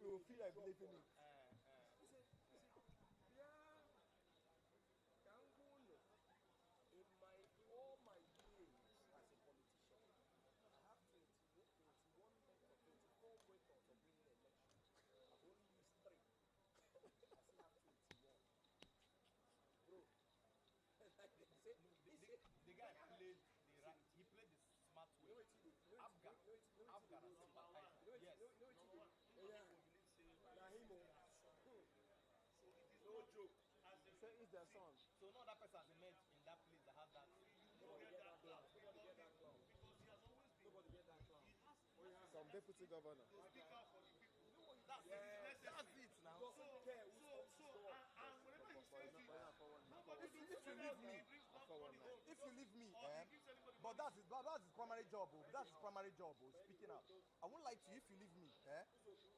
You will feel like believing it. The guy played he played the smart way. Afghan as sympathizer. Yes. No joke. Say it's their son. So no other person has emerged in that place that has that. Some deputy governor. That's it now. If you leave me, but that's his primary job. That's his primary job. Speaking out, I won't lie to you. If you leave me,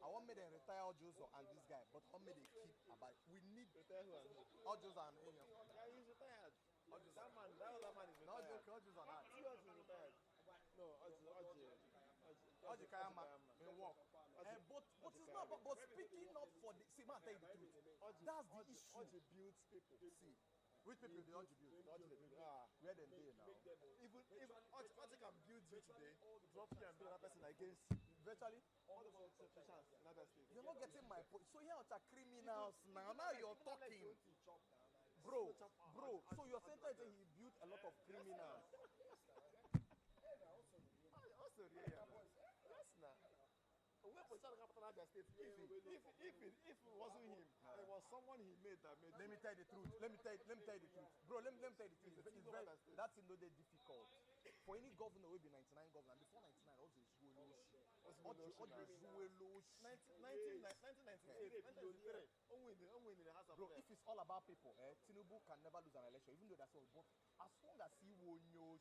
I want me to retire Ojozo and this guy, but I want me to keep about. We need Ojozo and Enya. Yeah, he's retired. That man is retired. No, Ojozo and that. He was retired. No, Oji Kayama may work. But it's not. But speaking up for the. See, man, tell you the truth. That's the issue. Oji builds people. See. Which people they don't build? Where they now? Even if Oji can build you today, drop you and build another person against you. Virtually, all the chance in another state. You're not getting my point. So here are criminals now. Now you're talking, bro. So you're saying that he built a lot of criminals. Also, yeah. Yes, now. If it wasn't him, it was someone he made that made. Let me tell you the truth. Let me tell you the truth, bro. Let me tell you the truth. That's not difficult for any governor. Will be 99 governor. Before 99, also is Bro, if it's all about people, Tinubu can never lose an election, even though that's all. But as long as he will know,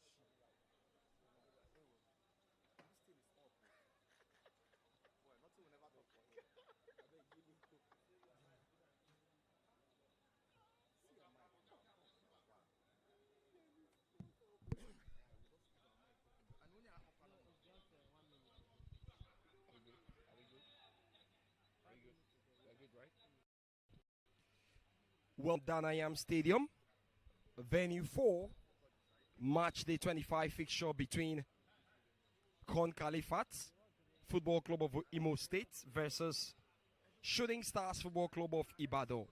this thing is up. Well, nothing will never talk for him. Well, Danayam Stadium, venue 4, match day 25 fixture between KHALIFAT Football Club of Imo State versus Shooting Stars Football Club of Ibadan.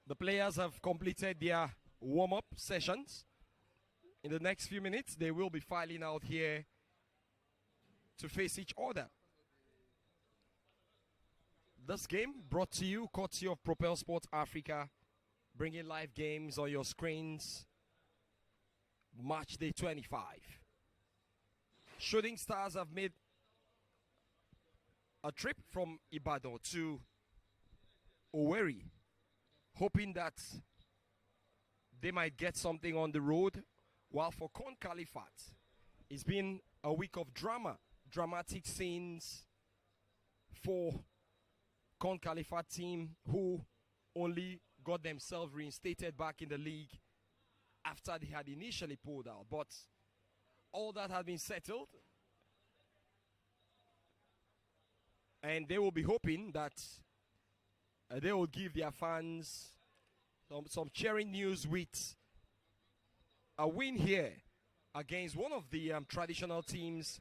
The players have completed their warm-up sessions. In the next few minutes, they will be filing out here to face each other. This game brought to you courtesy of Propel Sports Africa, bringing live games on your screens. Match day 25. Shooting Stars have made a trip from Ibadan to Owerri, hoping that they might get something on the road. While for KHALIFAT, it's been a week of dramatic scenes for KHALIFAT team, who only got themselves reinstated back in the league after they had initially pulled out. But all that has been settled, and they will be hoping that they will give their fans some cheering news with a win here against one of the traditional teams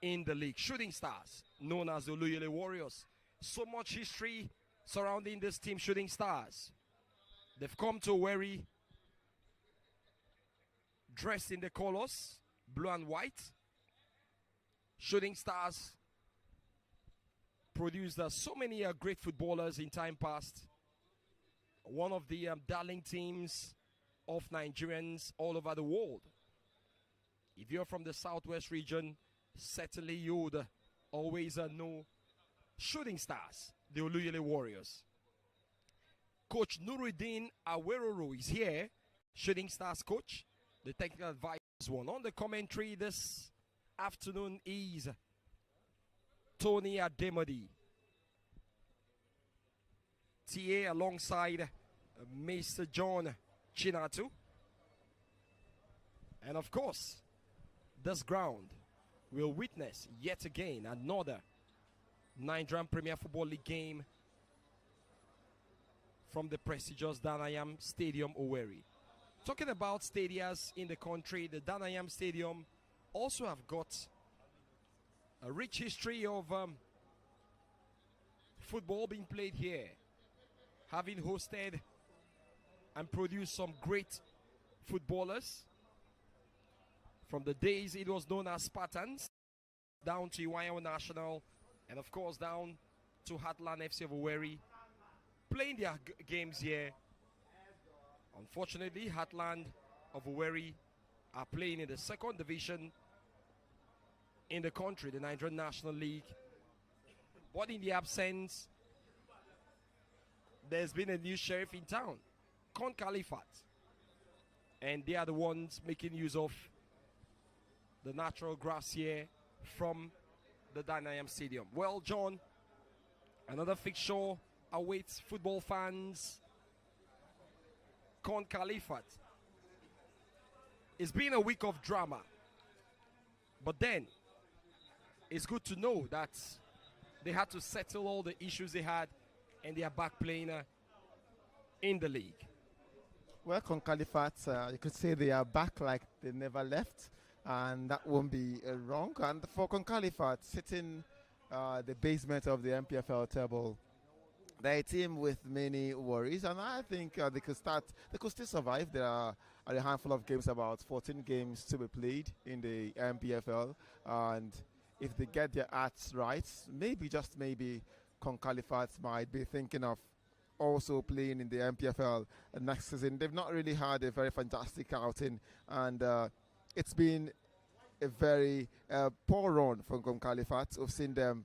in the league, Shooting Stars, known as the Oluyole Warriors. So much history surrounding this team, Shooting Stars. They've come to Owerri dressed in the colors, blue and white. Shooting Stars produced so many great footballers in time past. One of the darling teams of Nigerians all over the world. If you're from the southwest region, certainly you would always know Shooting Stars, the Oluyole Warriors. Coach Nuruddin Aweroro is here, Shooting Stars coach. The technical advisor is one. On the commentary this afternoon is Tony Ademodi. TA alongside Mr. John Chinatu. And of course, this ground will witness yet again another Nigerian Premier Football League game from the prestigious Danayam Stadium, Owerri. Talking about stadiums in the country, the Danayam Stadium also have got a rich history of football being played here, having hosted and produced some great footballers from the days it was known as Spartans, down to Iwayo National, and of course down to Heartland FC of Owerri, playing their games here. Unfortunately, Heartland of Owerri are playing in the second division in the country, the Nigerian National League. But in the absence, there's been a new sheriff in town, KHALIFAT, and they are the ones making use of the natural grass here from the Danayam Stadium. Well, John, another fixture awaits football fans. KHALIFAT. It's been a week of drama, but then it's good to know that they had to settle all the issues they had and they are back playing in the league. Well, KHALIFAT, you could say they are back like they never left, and that won't be wrong. And for KHALIFAT, sitting the basement of the NPFL table, they're a team with many worries, and I think they could still survive. There are a handful of games, about 14 games to be played in the NPFL, and if they get their acts right, maybe, just maybe, KHALIFAT might be thinking of also playing in the NPFL next season. They've not really had a very fantastic outing, and it's been a very poor run from KHALIFAT. We've seen them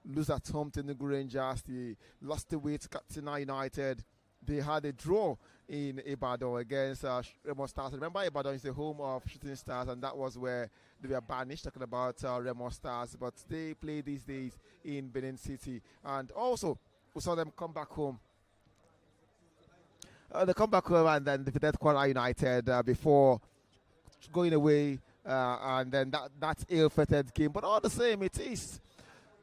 lose at home to Nugu Rangers. They lost away to Katsina United. They had a draw in Ibadan against Remo Stars. Remember, Ibadan is the home of Shooting Stars, and that was where they were banished, talking about Remo Stars. But they play these days in Benin City. And also, we saw them come back home. They come back home and then defeated Kwara United before going away. And then that ill-fated game. But all the same, it is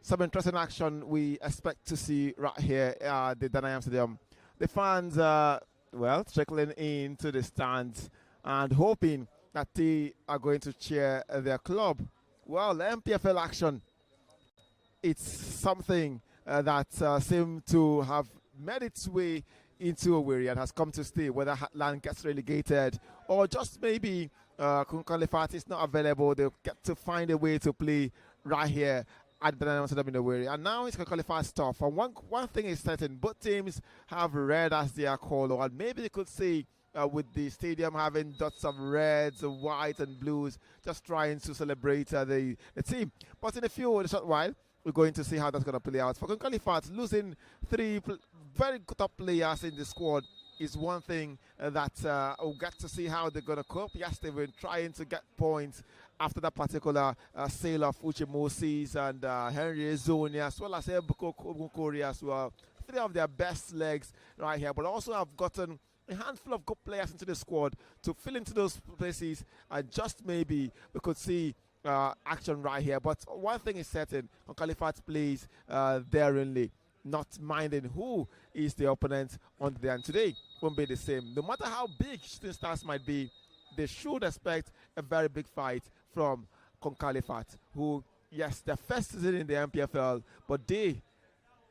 some interesting action we expect to see right here at the Danayam Stadium. The fans are, well, trickling into the stands and hoping that they are going to cheer their club. Well, MPFL action, it's something that seems to have made its way into Owerri and has come to stay, whether Heartland gets relegated or just maybe KHALIFAT is not available. They'll get to find a way to play right here at the Danayam Stadium in Owerri. And now it's KHALIFAT stuff. And one thing is certain, both teams have red as their color, and maybe they could say with the stadium having dots of reds, white and blues, just trying to celebrate the team. But in a short while, we're going to see how that's going to play out. For KHALIFAT, losing three very good top players in the squad is one thing that we'll get to see how they're going to cope. Yes, they've been trying to get points after that particular sale of Uche Moses and Henry Ezoni, as well as Ebuko Mukori as well. Three of their best legs right here, but also have gotten a handful of good players into the squad to fill into those places, and just maybe we could see action right here. But one thing is certain, KHALIFAT plays daringly, not minding who is the opponent on the end. Today won't be the same. No matter how big Shooting Stars might be, they should expect a very big fight from KHALIFAT, who, yes, their first season in the MPFL, but they,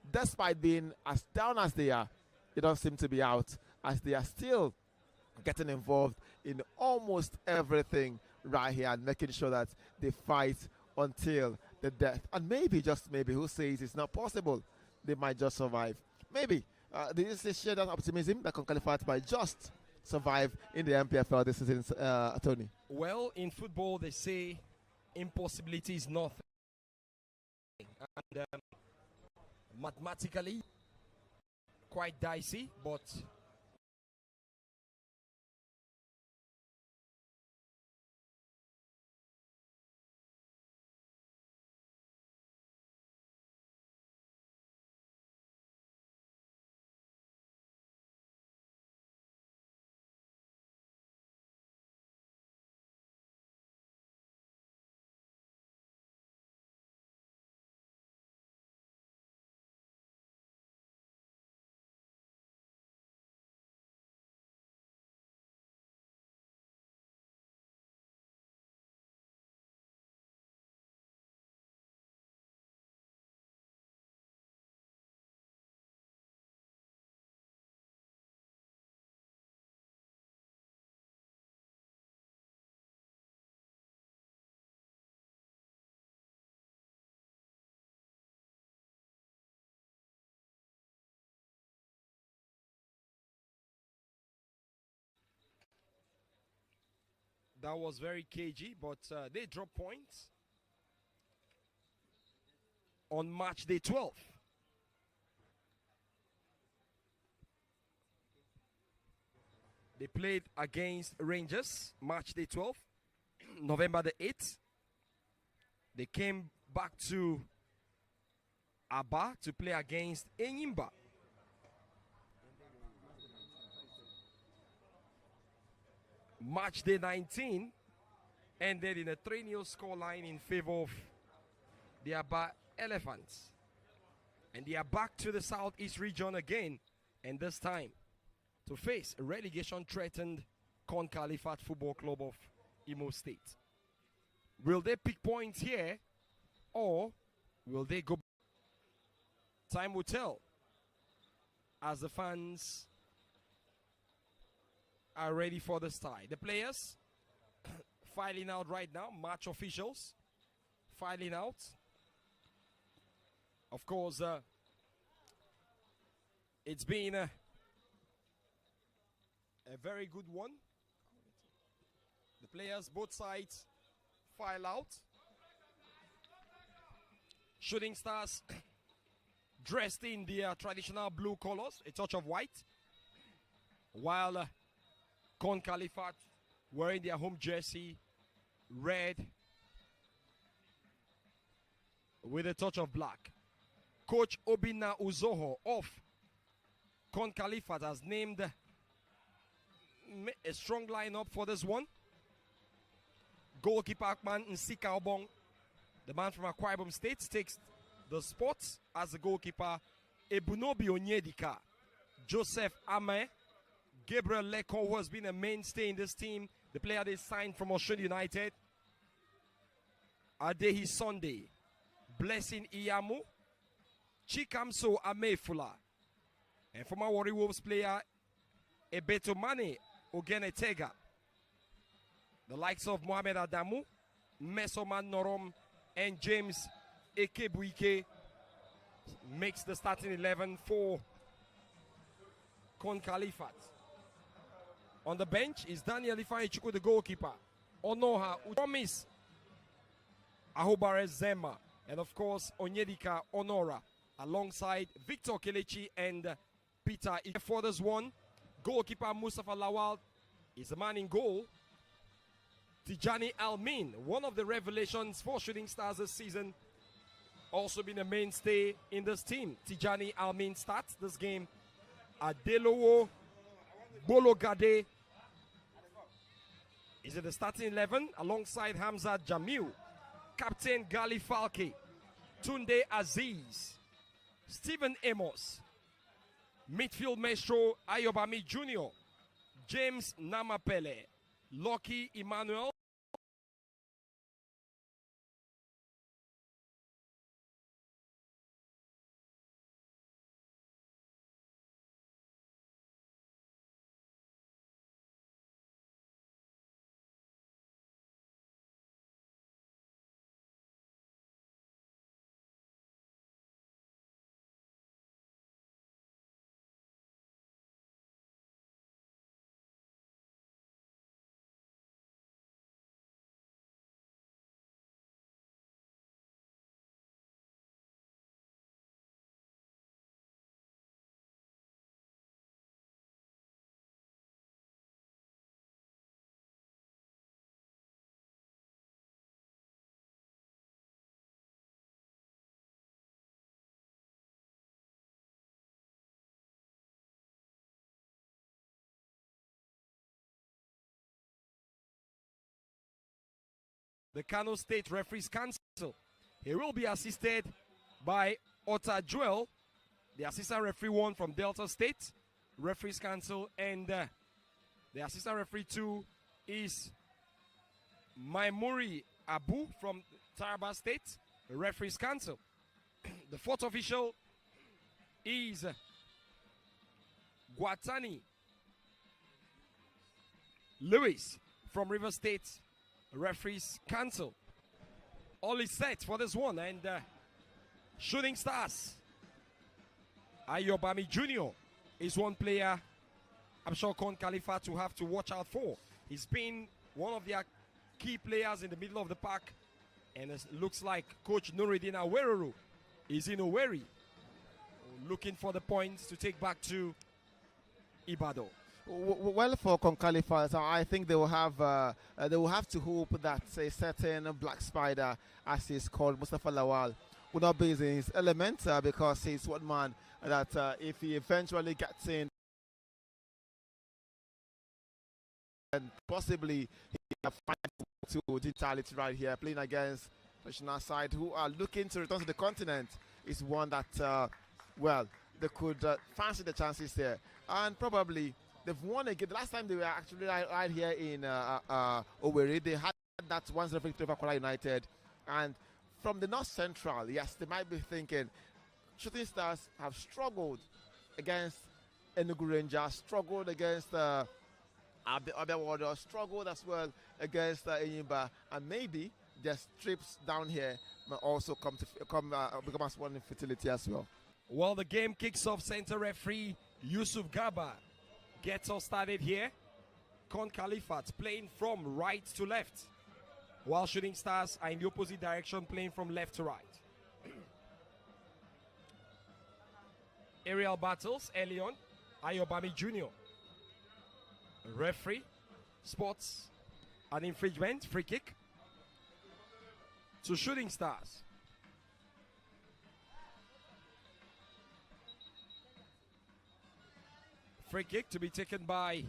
despite being as down as they are, they don't seem to be out, as they are still getting involved in almost everything right here and making sure that they fight until the death. And maybe, just maybe, who says it's not possible, they might just survive. Maybe. This is share that optimism that KHALIFAT might just survive in the MPFL this season, Tony. Well, in football, they say impossibility is nothing. And mathematically, quite dicey, but That was very cagey, but they dropped points on match day 12. They played against Rangers, match day 12, November the 8th. They came back to Aba to play against Enyimba. Match day 19 ended in a 3-0 scoreline in favor of the Aba Elephants. And they are back to the Southeast region again, and this time to face a relegation-threatened KUN-KHALIFAT Football Club of Imo State. Will they pick points here, or will they go? Time will tell as the fans are ready for this tie. The players filing out right now, match officials filing out. Of course, it's been a very good one. The players, both sides, file out. Shooting Stars dressed in their traditional blue colors, a touch of white, while KUN-KHALIFAT wearing their home jersey, red, with a touch of black. Coach Obina Uzoho of KUN-KHALIFAT has named a strong lineup for this one. Goalkeeper Akman Nsika Obong, the man from Akwa Ibom State, takes the spot as the goalkeeper. Ebunobi Onyedika, Joseph Ame, Gabriel Leko, who has been a mainstay in this team, the player they signed from Osun United. Adehi Sunday, Blessing Iyamu, Chikamso Amefula, and former Warri Wolves player Ebeto Mane Ogenetega. The likes of Mohamed Adamu, Mesoman Norom, and James Ekebuike makes the starting 11 for KUN-KHALIFAT. On the bench is Daniel Ifeanyichukwu, the goalkeeper, Onoha Utomis, Ahobare Zema, and of course Onyedika Onora, alongside Victor Kelechi and Peter. For this one, goalkeeper Mustafa Lawal is the man in goal. Tijani Almin, one of the revelations for Shooting Stars this season, also been a mainstay in this team. Tijani Almin starts this game. Adelowo Bologade is in the starting 11 alongside Hamza Jamil, Captain Gali Falke, Tunde Aziz, Stephen Amos, midfield maestro Ayobami Jr., James Namapele, Lucky Emmanuel, the Kano State Referees Council. He will be assisted by Ota Joel, the assistant referee 1 from Delta State Referees Council, and the assistant referee 2 is Maimuri Abu from Taraba State Referees Council. The 4th official is Guatani Lewis from River State Referees Council. All is set for this one, and Shooting Stars, Ayobami Jr. is one player I'm sure KUN-KHALIFAT will have to watch out for. He's been one of their key players in the middle of the pack. And it looks like Coach Nuruddin Aweruru is in Owerri, looking for the points to take back to Ibadan. Well, for KUN KHALIFAT, I think they will have to hope that a certain black spider, as he's called, Mustafa Lawal, will not be in his element because he's one man that if he eventually gets in, and possibly he can find to digitality right here, playing against national side who are looking to return to the continent, is one that, well, they could fancy the chances there. And probably they've won again. The last time they were actually right here in Owerri, they had that 1-0 victory over Kwara United. And from the North Central, yes, they might be thinking, Shooting Stars have struggled against Enugu Rangers, struggled against Abewado, struggled as well against Enyimba, and maybe their trips down here may also become as one in fertility as well. Well, the game kicks off. Center referee Yusuf Gaba gets us started here. KUN KHALIFAT playing from right to left, while Shooting Stars are in the opposite direction, playing from left to right. Aerial battles early on. Ayobami Jr. Referee spots an infringement, free kick to Shooting Stars. Free kick to be taken by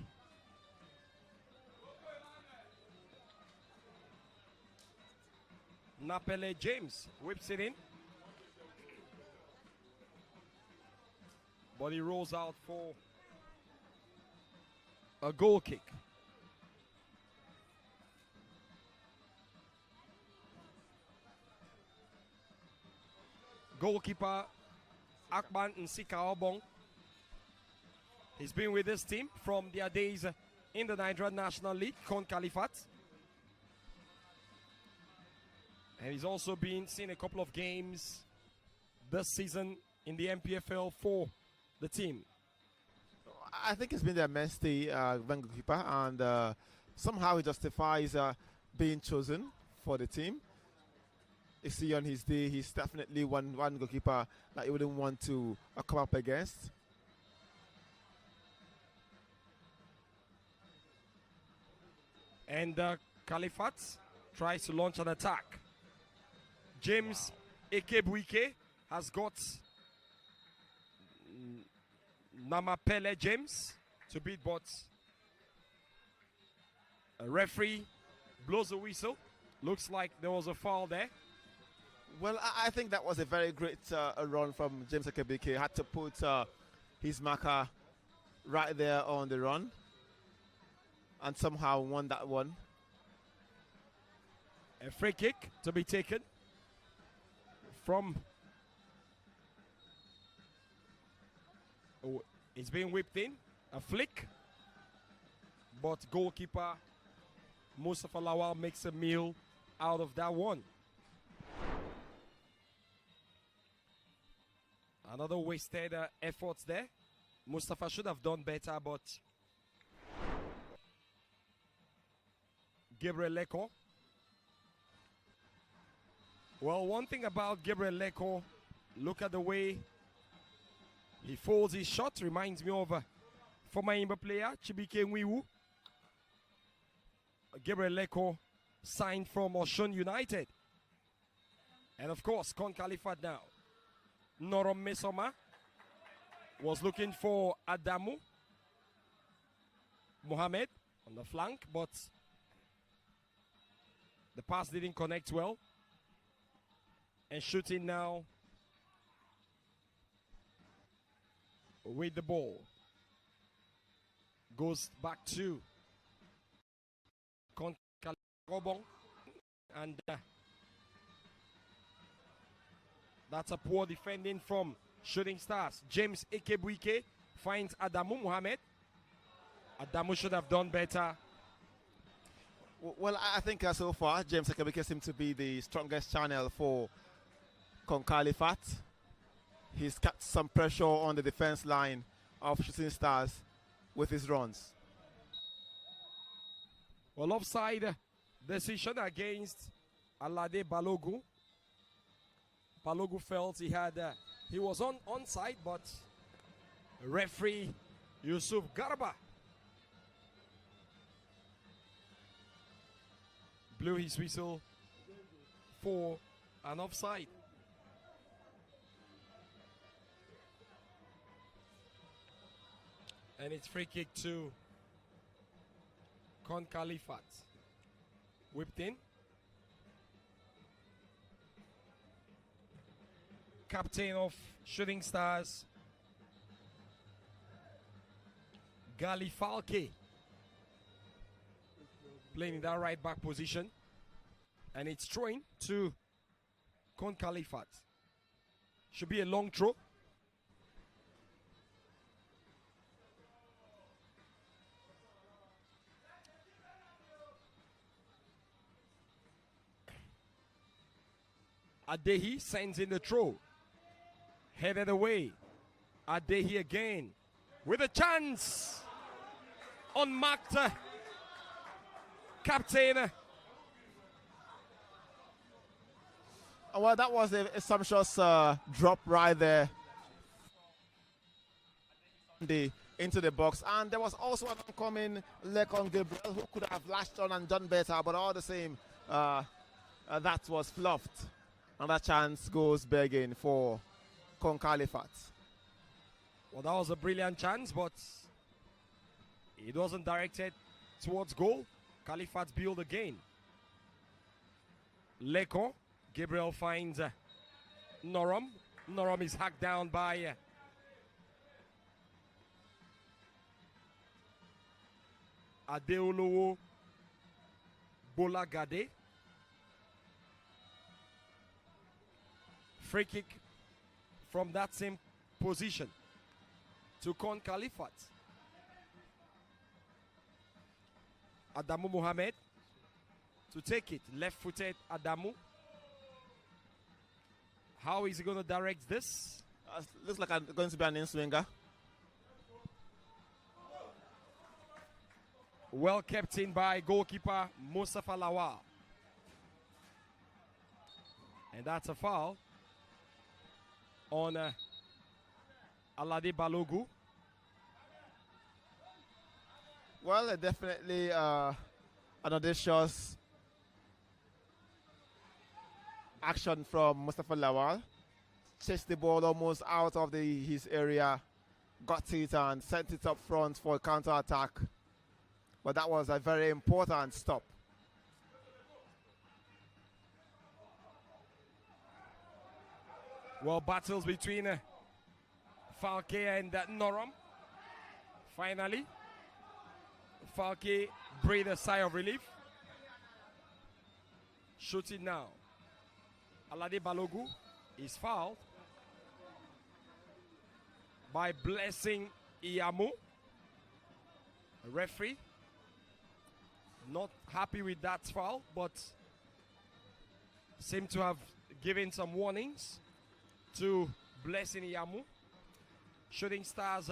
Napele James, whips it in. But he rolls out for a goal kick. Goalkeeper Akban Nsika Obong. He's been with this team from their days in the Nigerian National League, KUN KHALIFAT. And he's also seen a couple of games this season in the NPFL for the team. I think it's been their mainstay, goalkeeper, and somehow he justifies being chosen for the team. You see, on his day, he's definitely one goalkeeper that you wouldn't want to come up against. And KHALIFAT tries to launch an attack. James Ekebuike has got Namapele James to beat, but a referee blows a whistle. Looks like there was a foul there. Well, I think that was a very great run from James Ekebuike. Had to put his marker right there on the run and somehow won that one. A free kick to be taken from... Oh, it's being whipped in. A flick. But goalkeeper Mustafa Lawal makes a meal out of that one. Another wasted efforts there. Mustafa should have done better, but Gabriel Leko. Well, one thing about Gabriel Leko, look at the way he folds his shot. Reminds me of former Imba player Chibike Nwiwu. Gabriel Leko signed from Osun United. And of course, KUN KHALIFAT now. Norom Mesoma was looking for Adamu Mohamed on the flank, but the pass didn't connect well. And Shooting now with the ball. Goes back to KUN KHALIFAT. And that's a poor defending from Shooting Stars. James Ekebuike finds Adamu Mohamed. Adamu should have done better. Well, I think so far, James Ekebuike seems to be the strongest channel for KUN KHALIFAT. He's got some pressure on the defense line of Shooting Stars with his runs. Well, offside decision against Alade Balogu. Balogu felt he was onside, but referee Yusuf Garba blew his whistle for an offside. And it's free kick to KUN KHALIFAT. Whipped in. Captain of Shooting Stars, Gali Falke, playing in that right back position. And it's throwing to KUN KHALIFAT. Should be a long throw. Adehi sends in the throw. Headed away. Adehi again with a chance. Unmarked. Captain. Well, that was a sumptuous drop right there into the box. And there was also an oncoming Lekon Gabriel who could have lashed on and done better, but all the same, that was fluffed. And that chance goes begging for KUN KHALIFAT. Well, that was a brilliant chance, but it wasn't directed towards goal. KHALIFAT build again. Leko. Gabriel finds Norom. Norom is hacked down by Adeolowo Bolagade. Free kick from that same position to KUN KHALIFAT. Adamu Mohamed to take it. Left-footed Adamu. How is he going to direct this? Looks like going to be an in-swinger. Well kept in by goalkeeper Mustafa Lawal. And that's a foul on Alade Balogu. Well, definitely an audacious action from Mustafa Lawal. Chased the ball almost out of his area, got it and sent it up front for a counter-attack. But that was a very important stop. Well, battles between Falke and Norom. Finally, Falke breathed a sigh of relief. Shoot it now. Alade Balogu is fouled by Blessing Iyamu. The referee not happy with that foul, but seemed to have given some warnings to Blessing Iyamu. Shooting Stars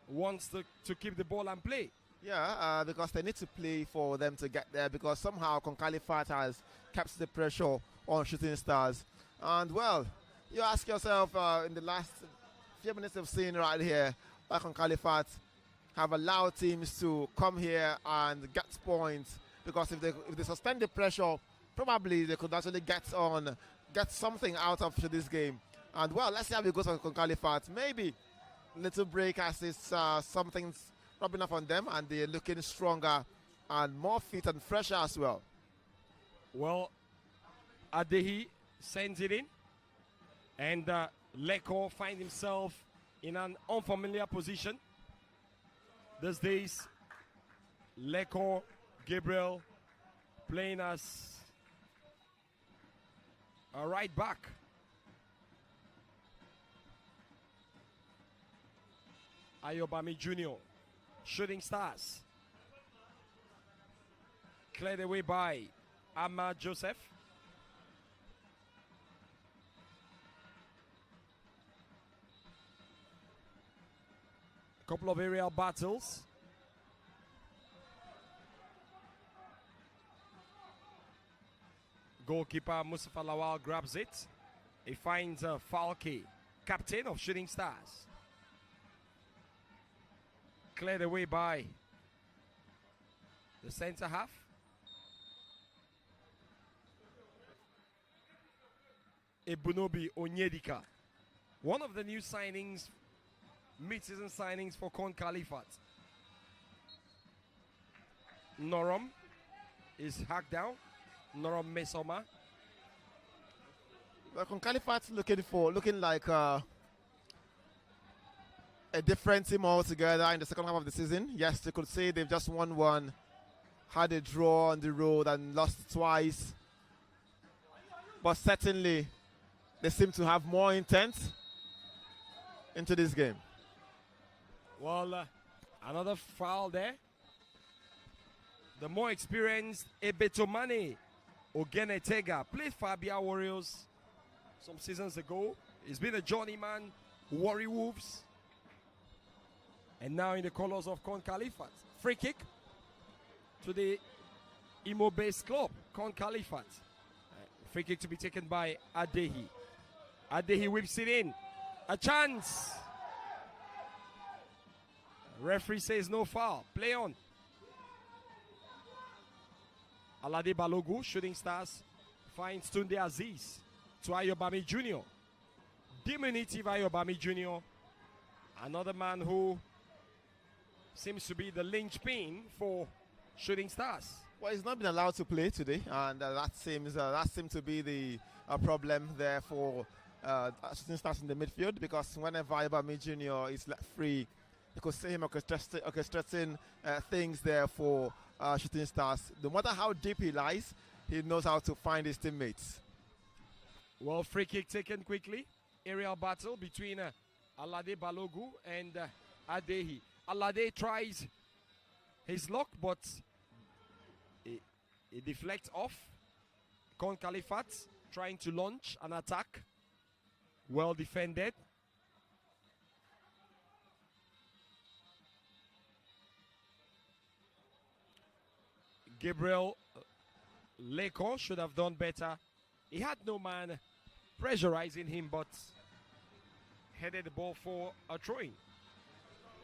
wants to keep the ball and play. Yeah, because they need to play for them to get there, because somehow KUN KHALIFAT has kept the pressure on Shooting Stars. And well, you ask yourself in the last few minutes of seeing right here, why KUN KHALIFAT have allowed teams to come here and get points, because if they suspend the pressure, probably they could actually get something out of this game. And well, let's see how it goes for KUN KHALIFAT. Maybe little break as it's something's rubbing off on them and they're looking stronger and more fit and fresher as well. Well, Adehi sends it in, and Leko finds himself in an unfamiliar position. These days, Leko Gabriel playing as a right back. Ayobami Jr. Shooting Stars. Cleared away by Ahmad Joseph. A couple of aerial battles. goalkeeper Mustafa Lawal grabs it. He finds Falke, captain of Shooting Stars. Cleared away by the centre half. Ebunobi Onyedika, one of the new signings, mid-season signings for KUN KHALIFAT. Norom is hacked down. Norom Mesoma. Well, KUN KHALIFAT looking like a different team altogether in the second half of the season. Yes, they could say they've just won one, had a draw on the road and lost twice. But certainly, they seem to have more intent into this game. Well, another foul there. The more experienced Ebetomane Ogenetega played for Abia Warriors some seasons ago. He's been a journeyman, Warri Wolves, and now in the colors of KUN KHALIFAT. Free kick to the Imo-based club, KUN KHALIFAT. Free kick to be taken by Adehi. Adehi whips it in. A chance. Referee says no foul. Play on. Alade Balogu, Shooting Stars, finds Tunde Aziz to Ayobami Jr. Diminutive Ayobami Jr. Another man who seems to be the linchpin for Shooting Stars. Well, he's not been allowed to play today, and that seems to be the problem there for Shooting Stars in the midfield, because whenever Ayobami Jr. is left free, you could see him orchestrating things there for Shooting Stars. No matter how deep he lies, he knows how to find his teammates. Well, free kick taken quickly. Aerial battle between Alade Balogu and Adehi. Alade tries his luck, but it deflects off. KUN KHALIFAT trying to launch an attack. Well defended. Gabriel Leko should have done better. He had no man pressurizing him, but headed the ball for a throw-in.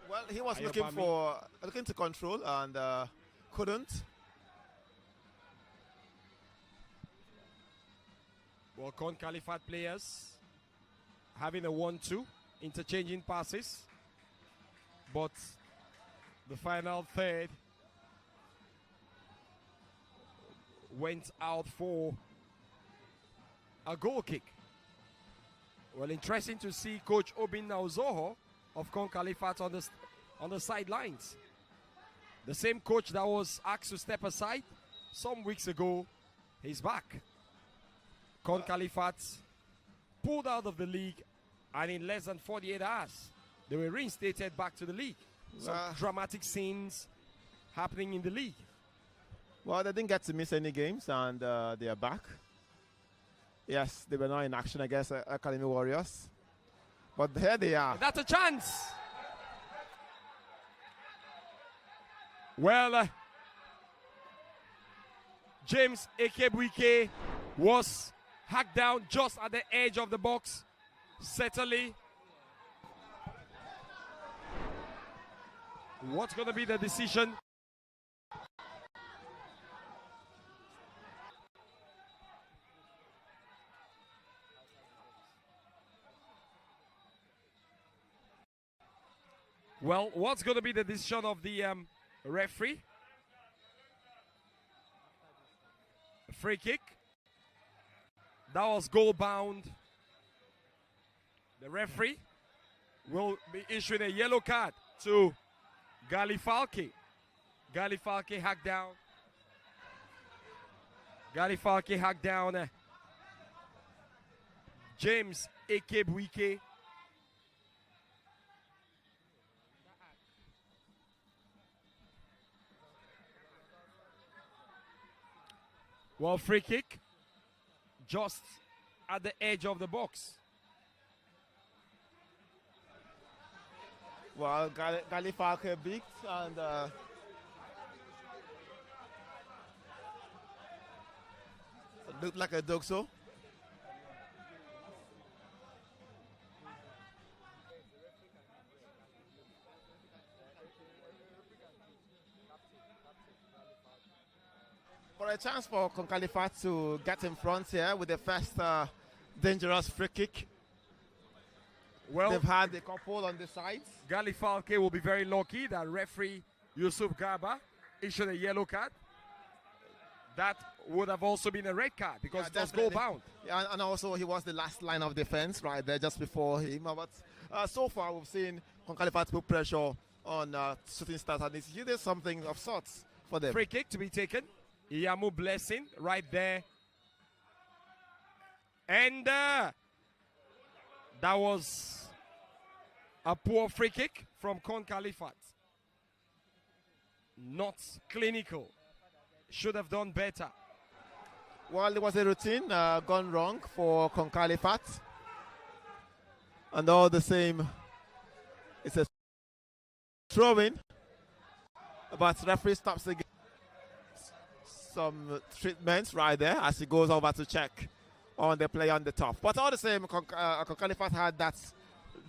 Well, he was looking to control and couldn't. Well, KUN KHALIFAT players having a 1-2, interchanging passes, but the final third went out for a goal kick. Well, interesting to see Coach Obin Nauzoho of KUN KHALIFAT on the sidelines. The same coach that was asked to step aside some weeks ago, he's back. KUN KHALIFAT pulled out of the league, and in less than 48 hours, they were reinstated back to the league. Some dramatic scenes happening in the league. Well, they didn't get to miss any games, and they are back. Yes, they were not in action against Academy Warriors. But here they are. That's a chance. Well, James Ekebuike was hacked down just at the edge of the box. Certainly. What's going to be the decision? Well, what's going to be the decision of the referee? A free kick. That was goal bound. The referee will be issuing a yellow card to Galifalke. Galifalke hacked down. Galifalke hacked down James Ekebuike. Well, free kick just at the edge of the box. Well, Galifalke beat, and Looked like a dog, so. For a chance for KHALIFAT to get in front here with the first dangerous free kick. Well, they've had a couple on the sides. KHALIFAT will be very lucky that referee Yusuf Garba issued a yellow card. That would have also been a red card because it was goal bound. Yeah, and also he was the last line of defense right there just before him. But so far we've seen KHALIFAT put pressure on Shooting Stars, and it's either something of sorts for them. Free kick to be taken. Iyamu Blessing right there. And that was a poor free kick from KHALIFAT. Not clinical. Should have done better. Well, there was a routine gone wrong for KHALIFAT. And all the same, it's a throw-in. But referee stops again. Some treatments right there as he goes over to check on the player on the top. But all the same, KHALIFAT had that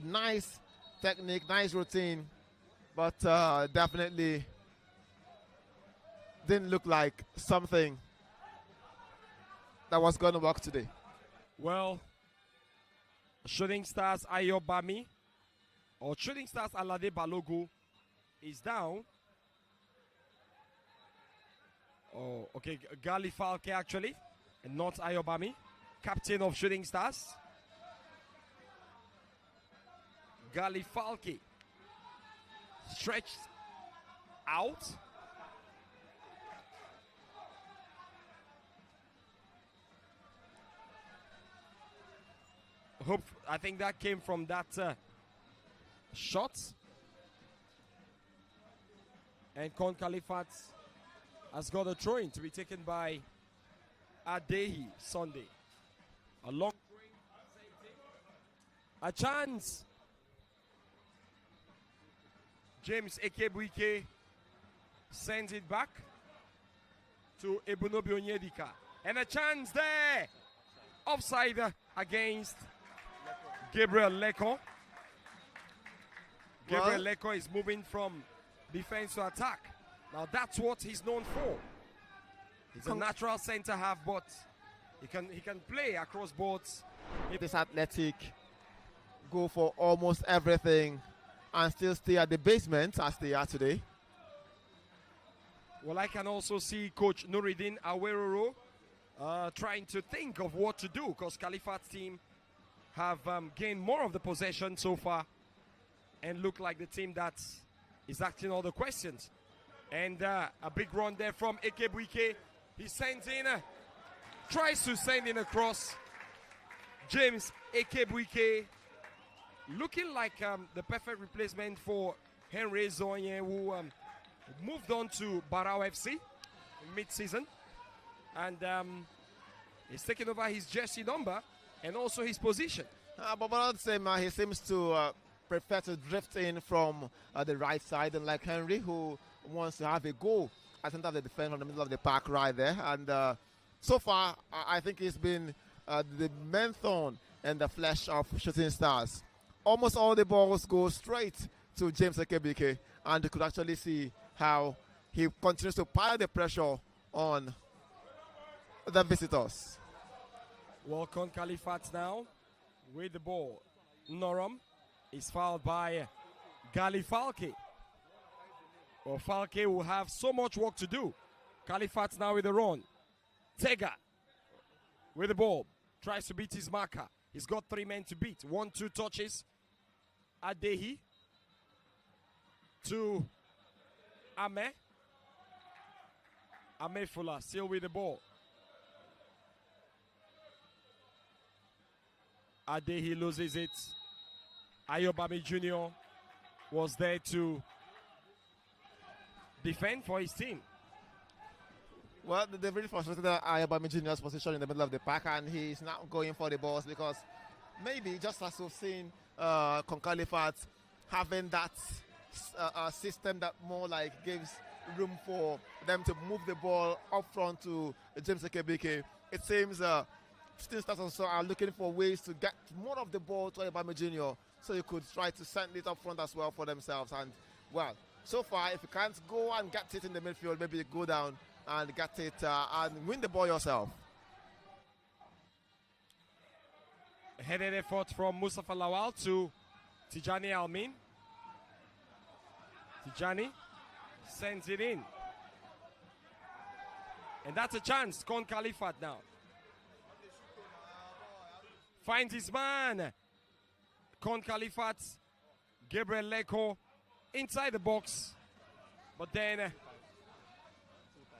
nice technique, nice routine, but definitely didn't look like something that was going to work today. Well, Shooting Stars Ayobami or Shooting Stars Alade Balogu is down. Oh, okay, KHALIFAT actually, and not Ayobami, captain of Shooting Stars. KHALIFAT stretched out. I think that came from that shot. And KHALIFAT has got a throw-in to be taken by Adehi Sunday. A long a chance. James Ekebuike sends it back to Ebunobi Onyedika. And a chance there. Offside against Gabriel Leko. Gabriel Leko is moving from defense to attack. Now that's what he's known for. He's a natural center half, but he can play across boards. This athletic go for almost everything and still stay at the basement as they are today. Well, I can also see Coach Nuruddin Aweroro trying to think of what to do, because KHALIFAT's team have gained more of the possession so far and look like the team that is asking all the questions. And a big run there from Ekebuike. He sends in, tries to send in across. James Ekebuike looking like the perfect replacement for Henry Zonye, who moved on to Barao FC mid-season. And he's taken over his jersey number and also his position. But not the same, he seems to prefer to drift in from the right side, and like Henry, who wants to have a goal at the center of the defense from the middle of the park right there. And so far, I think he's been the main thorn in the flesh of Shooting Stars. Almost all the balls go straight to James Ekebuike, and you could actually see how he continues to pile the pressure on the visitors. Welcome KHALIFAT now with the ball. Noram is fouled by KHALIFAT. Well, Falke will have so much work to do. KHALIFAT now with the run. Tega with the ball. Tries to beat his marker. He's got 3 men to beat. 1-2 touches. Adehi to Ame. Ame Fula still with the ball. Adehi loses it. Ayobami Jr. was there to defend for his team. Well, they've really frustrated Ayobami Jr.'s position in the middle of the pack, and he's now going for the balls because maybe just as we've seen KHALIFAT having that system that more like gives room for them to move the ball up front to James Ekebike. It seems Shooting Stars also are looking for ways to get more of the ball to Obama Jr. so you could try to send it up front as well for themselves. And, well, so far, if you can't go and get it in the midfield, maybe you go down and get it and win the ball yourself. Headed effort from Mustafa Lawal to Tijani Almin. Tijani sends it in. And that's a chance. KUN KHALIFAT now. Finds his man. KUN KHALIFAT. Gabriel Leko inside the box. But then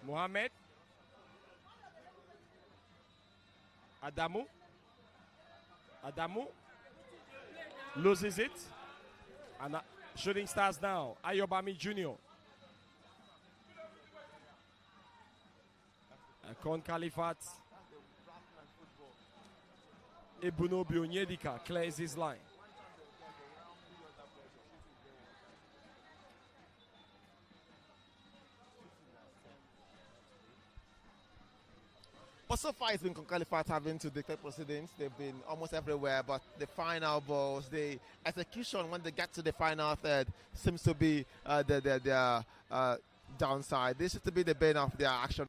Mohamed. Adamu loses it. And Shooting Stars now. Ayobami Jr. KUN KHALIFAT. Ebunobi Onyedika clears his line. But so far it's been KUN KHALIFAT having to dictate proceedings. They've been almost everywhere, but the final balls, the execution when they get to the final third seems to be the downside. This is to be the bane of their action.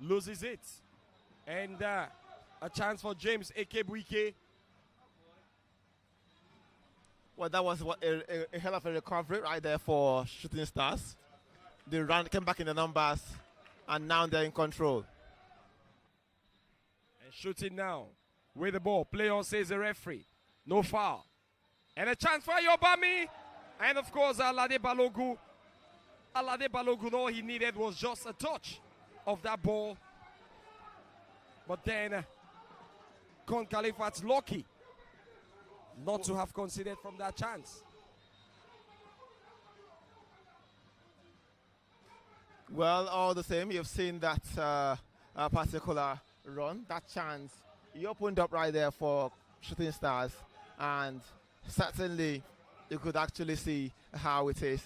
Loses it. And a chance for James Ekebike. Well, that was a hell of a recovery right there for Shooting Stars. They came back in the numbers, and now they're in control. And shooting now with the ball. Play on, says the referee. No foul. And a chance for Ayobami. And of course, Alade Balogu. Alade Balogu, all he needed was just a touch of that ball. But then KUN KHALIFAT's lucky not to have considered from that chance. Well, all the same, you've seen that particular run, that chance. He opened up right there for Shooting Stars, and certainly you could actually see how it is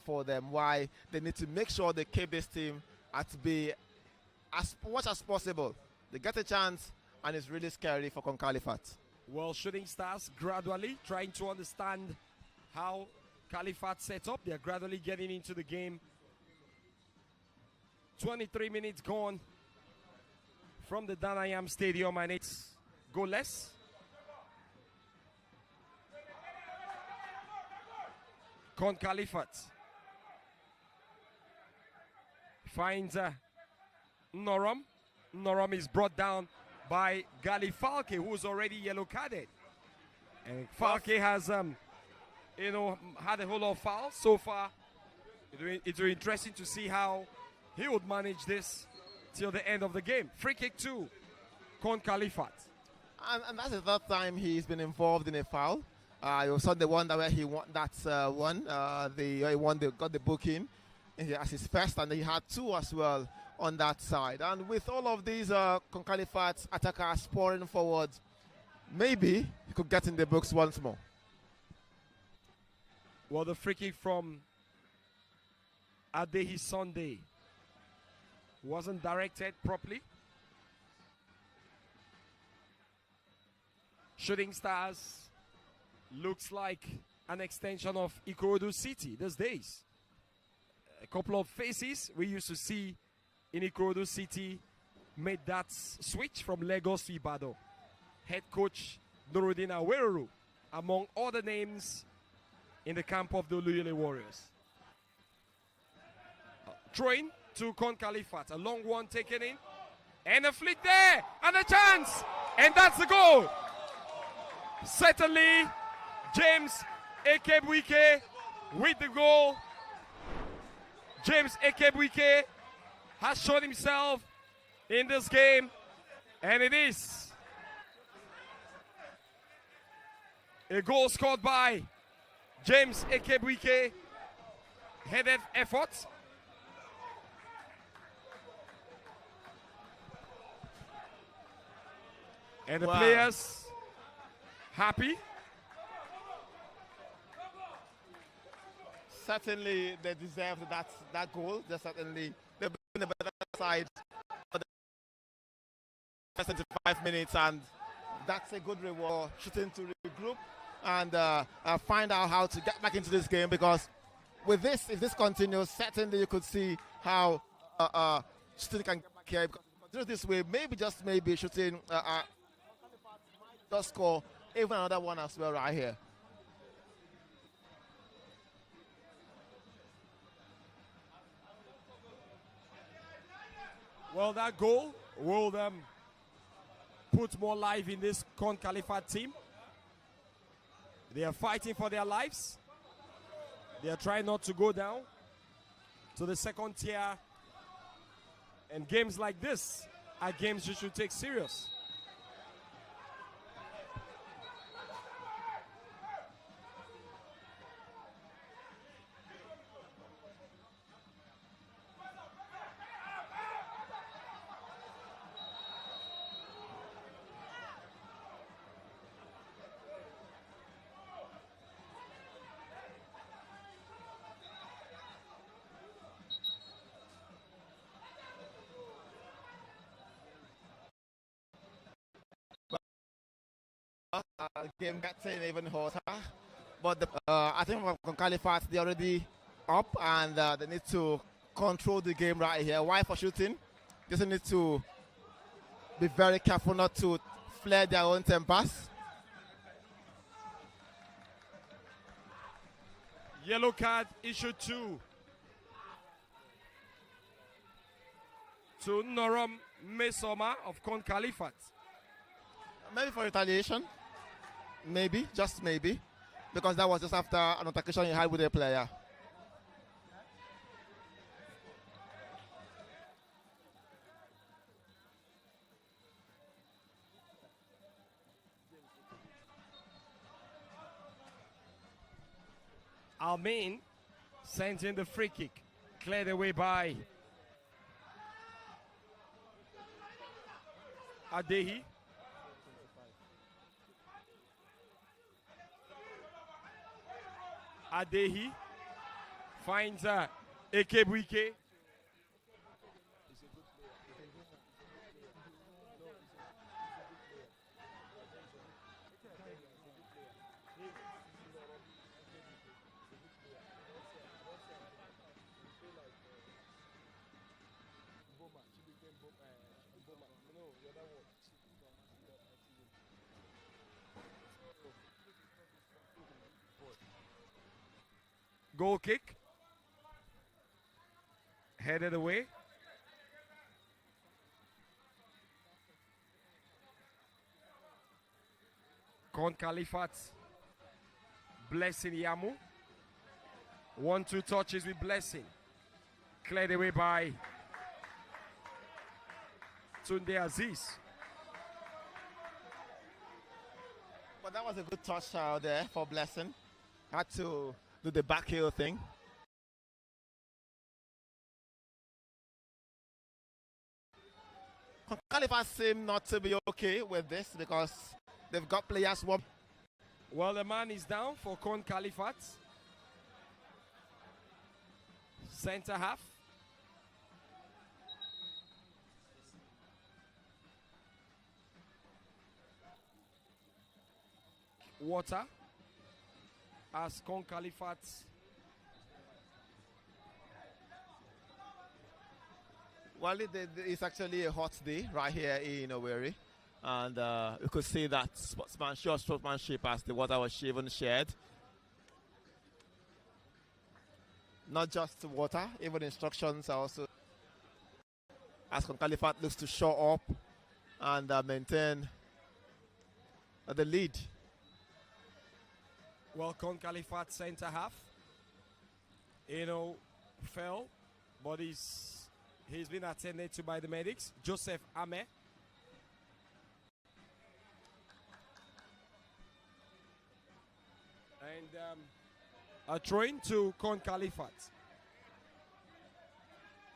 for them, why they need to make sure they keep this team at be as much as possible. They get a chance, and it's really scary for KUN KHALIFAT. Well, Shooting Stars gradually trying to understand how KHALIFAT set up. They're gradually getting into the game. 23 minutes gone from the Danayam Stadium, and it's goalless. KUN KHALIFAT finds Norom. Norom is brought down by Gali Falke, who's already yellow carded. And Falke has, had a whole lot of fouls so far. It's really interesting to see how he would manage this till the end of the game. Free kick to KUN KHALIFAT. And that's the third time he's been involved in a foul. You saw the one where he won that one. Got the booking as his first, and he had two as well on that side. And with all of these KUN KHALIFAT attackers pouring forward, maybe he could get in the books once more. Well, the free kick from Adehi Sunday wasn't directed properly. Shooting Stars looks like an extension of Ikorodu City these days. a couple of faces we used to see in Ikorodu City made that switch from Lagos to Ibadan. Head coach Nuruddin Aweruru, among other names in the camp of the Oluyole Warriors. Throwing to KUN KHALIFAT, a long one taken in, and a flick there, and a chance, and that's the goal. Certainly, James Ekebuike with the goal. James Ekebuike has shown himself in this game, and it is a goal scored by James Ekebuike. Headed effort. And the players happy. Certainly, they deserve that goal. They've been the better side for the first 75 minutes, and that's a good reward. Shooting to regroup and find out how to get back into this game, because with this, if this continues, certainly you could see how shooting can get back here. Because this way, maybe just maybe shooting just score even another one as well right here. Well, that goal will put more life in this KUN KHALIFAT team. They are fighting for their lives. They are trying not to go down to the second tier. And games like this are games you should take serious. Game getting even hotter, but I think from KHALIFAT they're already up, and they need to control the game right here. Why for shooting? Just need to be very careful not to flare their own tempers. Yellow card issue 2 to Norom Mesoma of KUN KHALIFAT. Maybe for retaliation. Maybe, just maybe, because that was just after an altercation he had with a player. Almain sends in the free kick, cleared away by Adehi. Adehi finds Ekebuike. Goal kick. Headed away. KUN KHALIFAT. Blessing Yamu. 1-2 touches with Blessing. Cleared away by Tunde Aziz. But that was a good touch there for Blessing. Had to do the back heel thing. KHALIFAT seem not to be okay with this because they've got players. Well, the man is down for KUN KHALIFAT. Center half. Water as KUN KHALIFAT Well, it's actually a hot day right here in Owerri. And you could see that sportsmanship as the water was even shared. Not just water, even instructions are also. As KHALIFAT looks to show up and maintain the lead. Well, KHALIFAT centre half, fell, but he's been attended to by the medics. Joseph Ame. And a throw-in to KHALIFAT.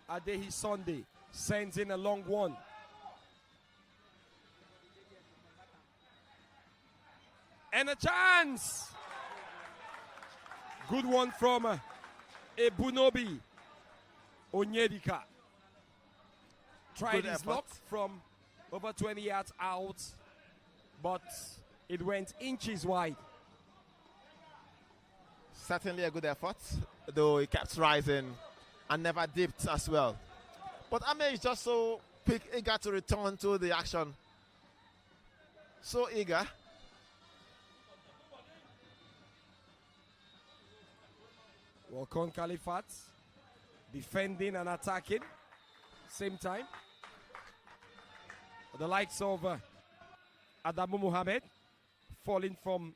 Adehi Sunday sends in a long one. And a chance! Good one from Ebunobi Onyedika. Tried his luck from over 20 yards out, but it went inches wide. Certainly a good effort, though he kept rising and never dipped as well. But Ame is just so eager to return to the action. So eager. Well, KHALIFAT defending and attacking same time. The likes of Adamu Mohamed falling from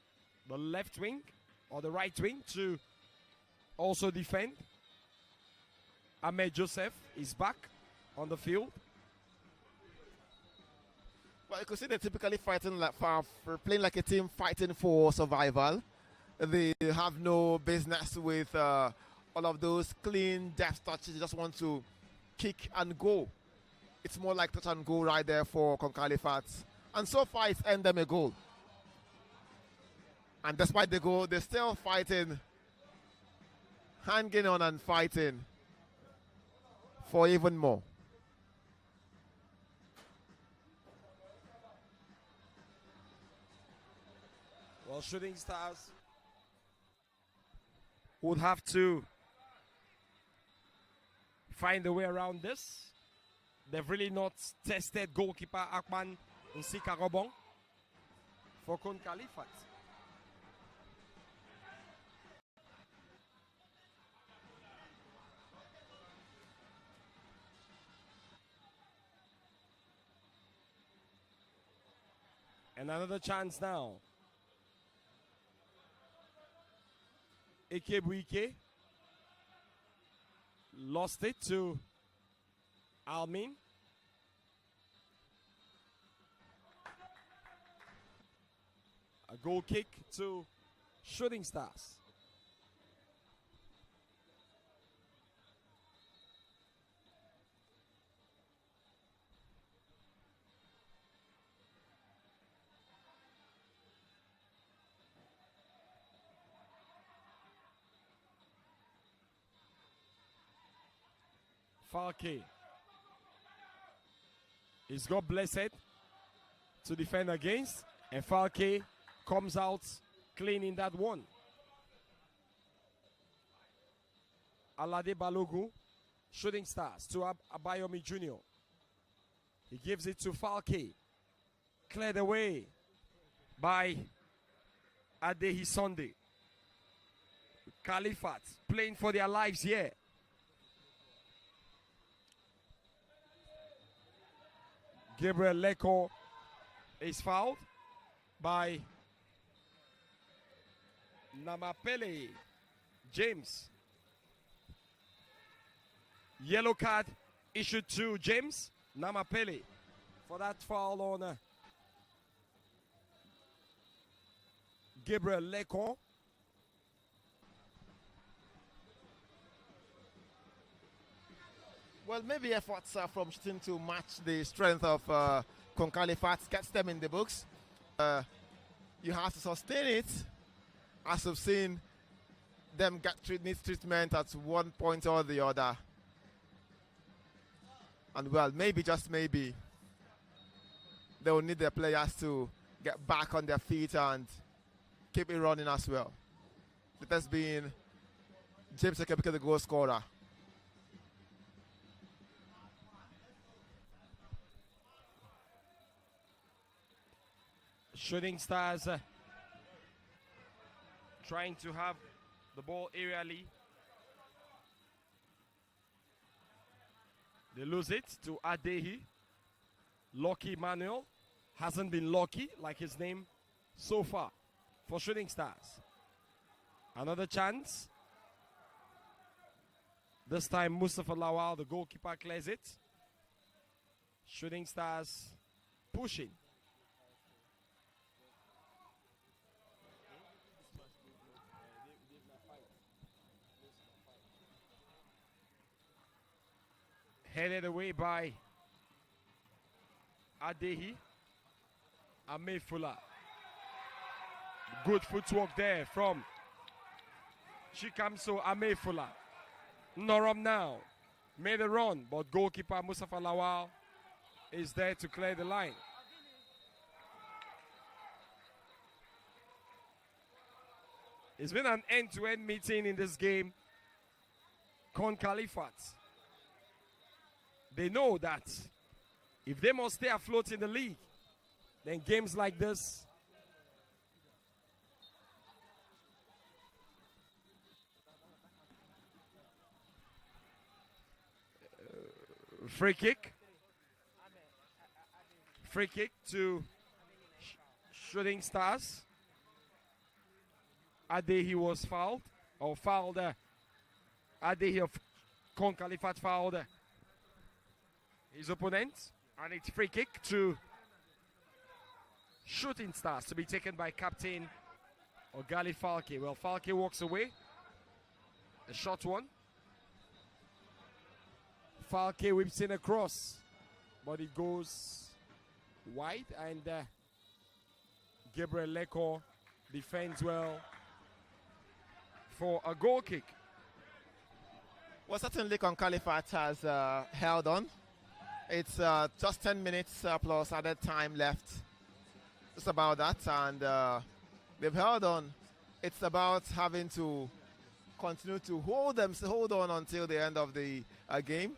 the left wing or the right wing to also defend. Ahmed Joseph is back on the field. Well, you could see they're typically fighting playing like a team fighting for survival. They have no business with all of those clean depth touches. They just want to kick and go. It's more like touch and go right there for KHALIFAT. And so far it's earned them a goal. And despite the goal, they're still fighting, hanging on and fighting for even more. Well, Shooting Stars would have to find a way around this. They've really not tested goalkeeper Akman Nsikarobong for KHALIFAT. And another chance now. Ikebuike lost it to Almin. A goal kick to Shooting Stars. Falke is God blessed to defend against, and Falke comes out clean in that one. Alade Balogu, Shooting Stars to Abayomi Jr. He gives it to Falke. Cleared away by Adehi Sunday. KHALIFAT playing for their lives here. Gabriel Leko is fouled by Namapele James. Yellow card issued to James Namapele for that foul on Gabriel Leko. Well, maybe efforts from shooting to match the strength of KHALIFAT gets them in the books. You have to sustain it. As we've seen them need treatment at one point or the other. And well, maybe, just maybe, they will need their players to get back on their feet and keep it running as well. It has been James Ekebike, the goal scorer. Shooting Stars trying to have the ball aerially. They lose it to Adehi. Lucky Manuel hasn't been lucky like his name so far for Shooting Stars. Another chance. This time Mustafa Lawal, the goalkeeper, clears it. Shooting Stars pushing. Headed away by Adehi. Amefula. Good footwork there from Chikamso Amefula. Noram now made a run, but goalkeeper Mustafa Lawal is there to clear the line. It's been an end-to-end meeting in this game. KHALIFAT. They know that if they must stay afloat in the league, then games like this free kick to Shooting Stars. Adehi was fouled, Adehi of KHALIFAT fouled his opponent, and it's free kick to Shooting Stars to be taken by captain Ogali Falke. Well, Falke walks away. A short one. Falke whips in a cross, but it goes wide, and Gabriel Leko defends well for a goal kick. Well, certainly KHALIFAT has held on. It's just 10 minutes plus added time left. Just about that, and they've held on. It's about having to continue to hold on until the end of the game.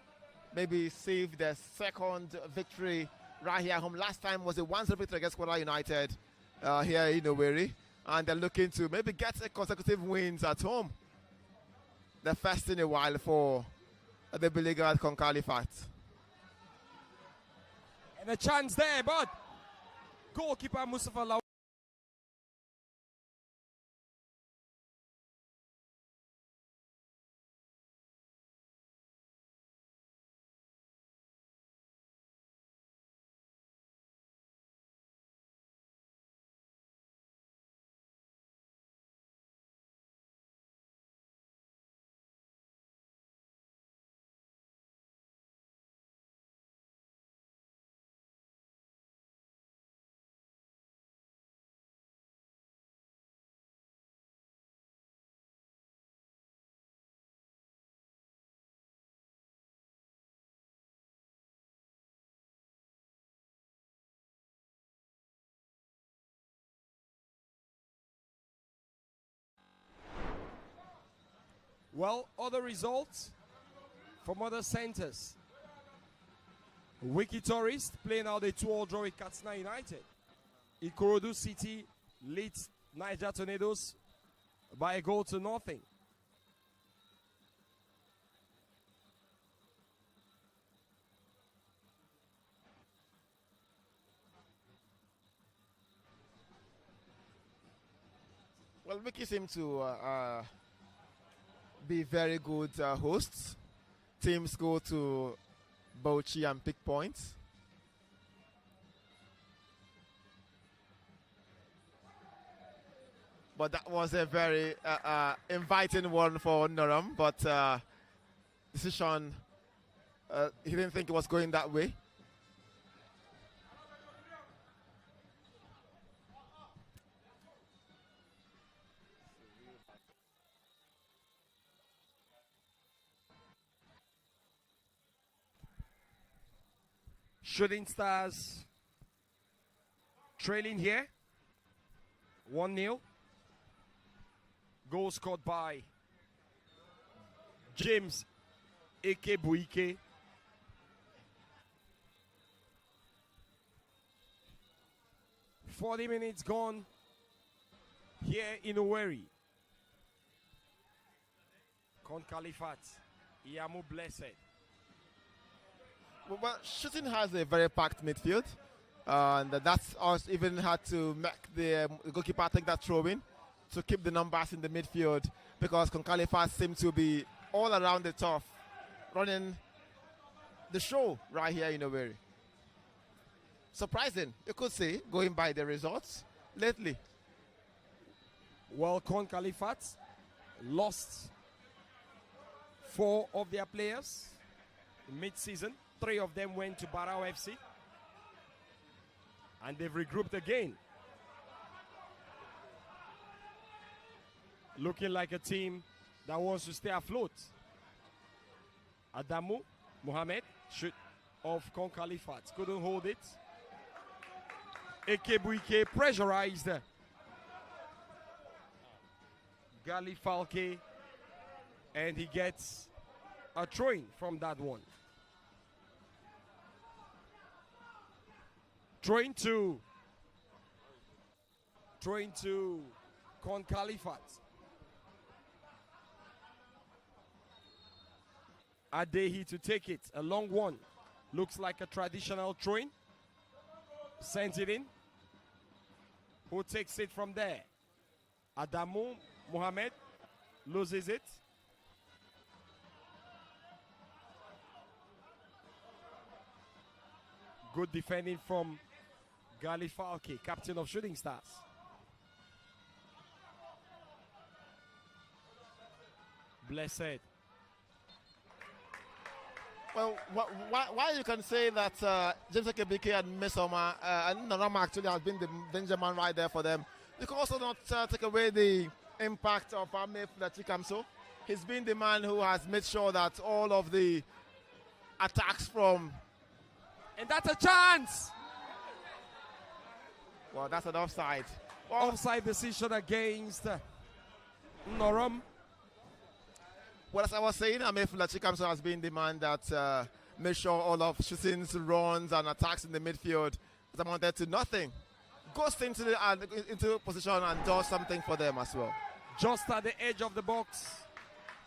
Maybe save their second victory right here at home. Last time was a 1-0 victory against Kwara United here in Owerri, and they're looking to maybe get a consecutive wins at home. The first in a while for the beleaguered KHALIFAT. And a chance there, but goalkeeper Mustafa Lawal. Well, other results from other centers. Wiki Tourist playing out a 2-2 draw with Katsina United. Ikorodu City leads Niger Tornadoes by a goal to nothing. Well, Wiki seem to be very good hosts. Teams go to Bauchi and pick points. But that was a very inviting one for Noram, but decision, he didn't think it was going that way. Shooting Stars trailing here, 1-0. Goal scored by James Ekebuike. 40 minutes gone here in Owerri. Con KHALIFAT, Iyamu Blessed. Well, Shooting has a very packed midfield, and that's us even had to make the goalkeeper take that throw in to keep the numbers in the midfield, because Con KHALIFAT seem to be all around the turf, running the show right here in Owerri. Surprising, you could say, going by the results lately. Well, Con KHALIFAT lost 4 of their players mid-season. 3 of them went to Barao FC, and they've regrouped again, looking like a team that wants to stay afloat. Adamu Mohamed, shoot of Con KHALIFAT, couldn't hold it. Ekebuike pressurized Gali Falke, and he gets a throw-in from that one. Throw-in to Con KHALIFAT. Adehi to take it, a long one. Looks like a traditional throw-in. Sends it in. Who takes it from there? Adamu Mohamed loses it. Good defending from Gali Falke, captain of Shooting Stars. Blessed. Well, why you can say that James Ekebike and Mesoma and Narama actually has been the danger man right there for them. You can also not take away the impact of Amef Lachikamso. He's been the man who has made sure that all of the attacks from... And that's a chance! Well, that's an offside. Well, Offside decision against Noram. well, as I was saying, Amef Lachikamso has been the man that made sure all of shootings, runs, and attacks in the midfield has amounted to nothing. Goes into position and does something for them as well. Just at the edge of the box,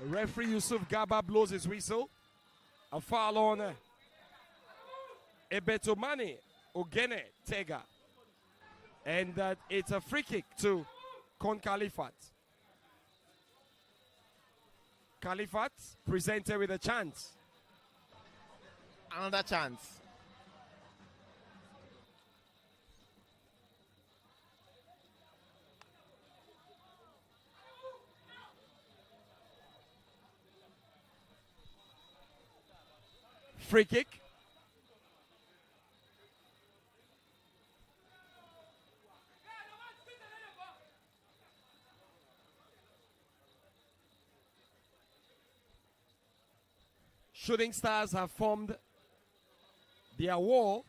referee Yusuf Gaba blows his whistle. A foul on Ebetomani Ogene Tega. And it's a free kick to Con KHALIFAT. KHALIFAT presented with a chance. Another chance. Free kick. Shooting Stars have formed their wall.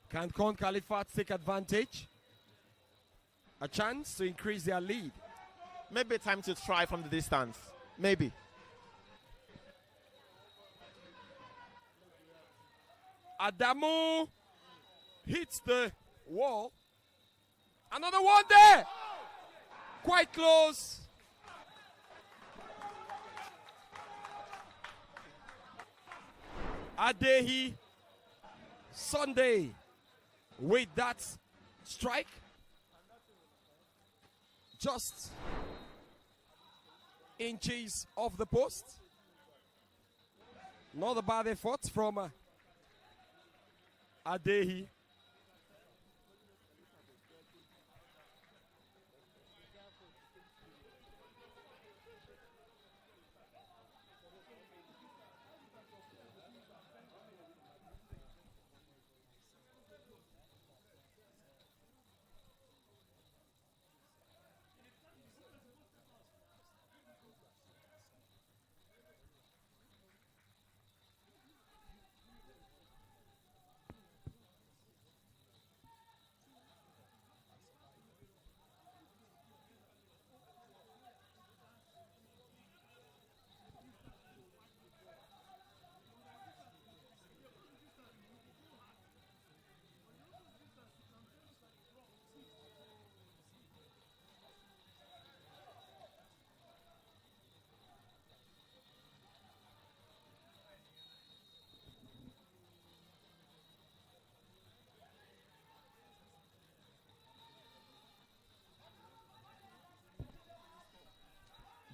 Can Con KHALIFAT take advantage? A chance to increase their lead. Maybe time to try from the distance. Maybe. Adamu hits the wall. Another one there. Quite close. Adehi Sunday with that strike. Just inches off the post. Not a bad effort from Adehi.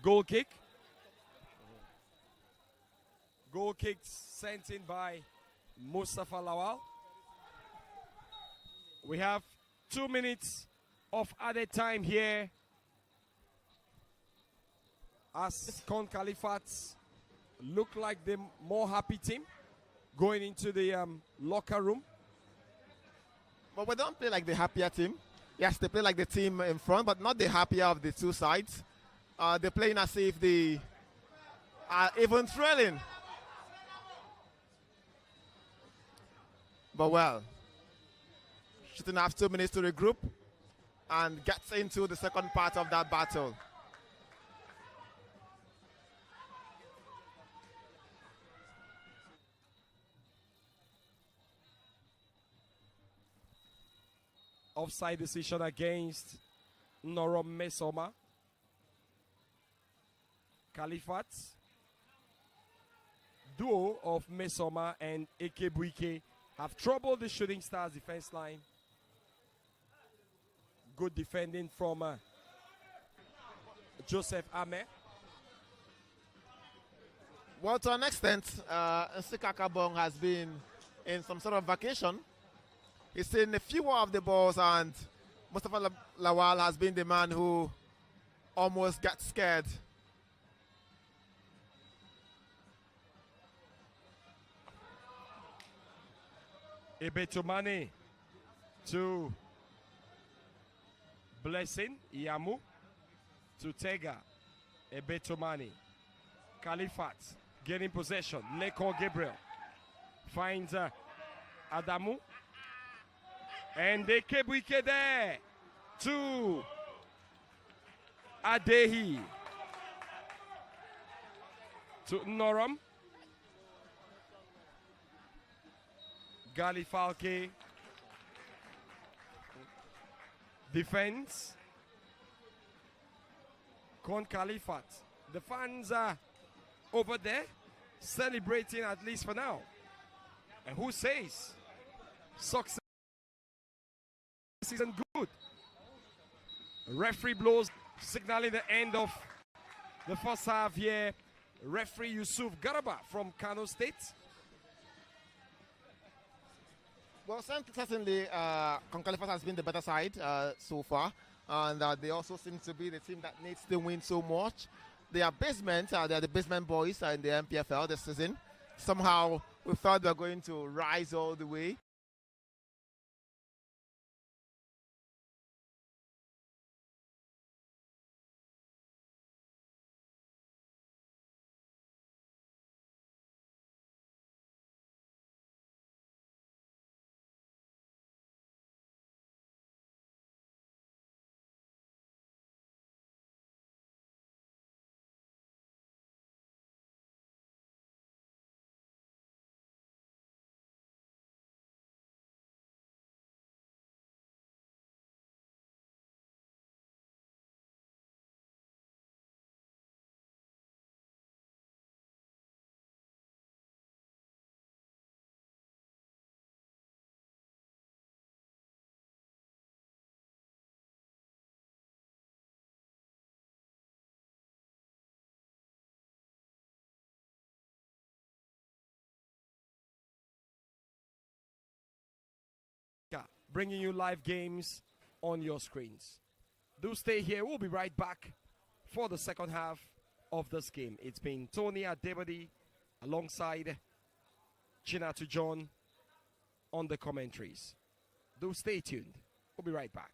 Goal kick. Goal kick sent in by Mustafa Lawal. We have 2 minutes of added time here as KUN KHALIFAT look like the more happy team going into the locker room. But we don't play like the happier team. Yes, they play like the team in front, but not the happier of the two sides. They're playing as if they are even thrilling. But well, shouldn't have 2 minutes to regroup and get into the second part of that battle. Offside decision against Norom Mesoma. KHALIFAT. Duo of Mesoma and Ekebuike have troubled the Shooting Stars defense line. Good defending from Joseph Ame. Well, to an extent, Nsikakabong has been in some sort of vacation. He's seen a few of the balls, and Mustafa Lawal has been the man who almost got scared. Ebetomane to Blessing Yamu to Tega. Ebetomane. KHALIFAT getting possession. Leko Gabriel finds Adamu. And they Kebuike there to Adehi. To Noram. Gali Falke defense. KUN KHALIFAT. The fans are over there celebrating, at least for now. And who says success isn't good? Referee blows, signaling the end of the first half here. Referee Yusuf Garaba from Kano State. Well, certainly, KUN KHALIFAT has been the better side so far, and they also seem to be the team that needs to win so much. They are basement, they are the basement boys in the NPFL this season. Somehow, we thought they were going to rise all the way. Bringing you live games on your screens. Do stay here. We'll be right back for the second half of this game. It's been Tony Adebody alongside Chinatu John on the commentaries. Do stay tuned. We'll be right back.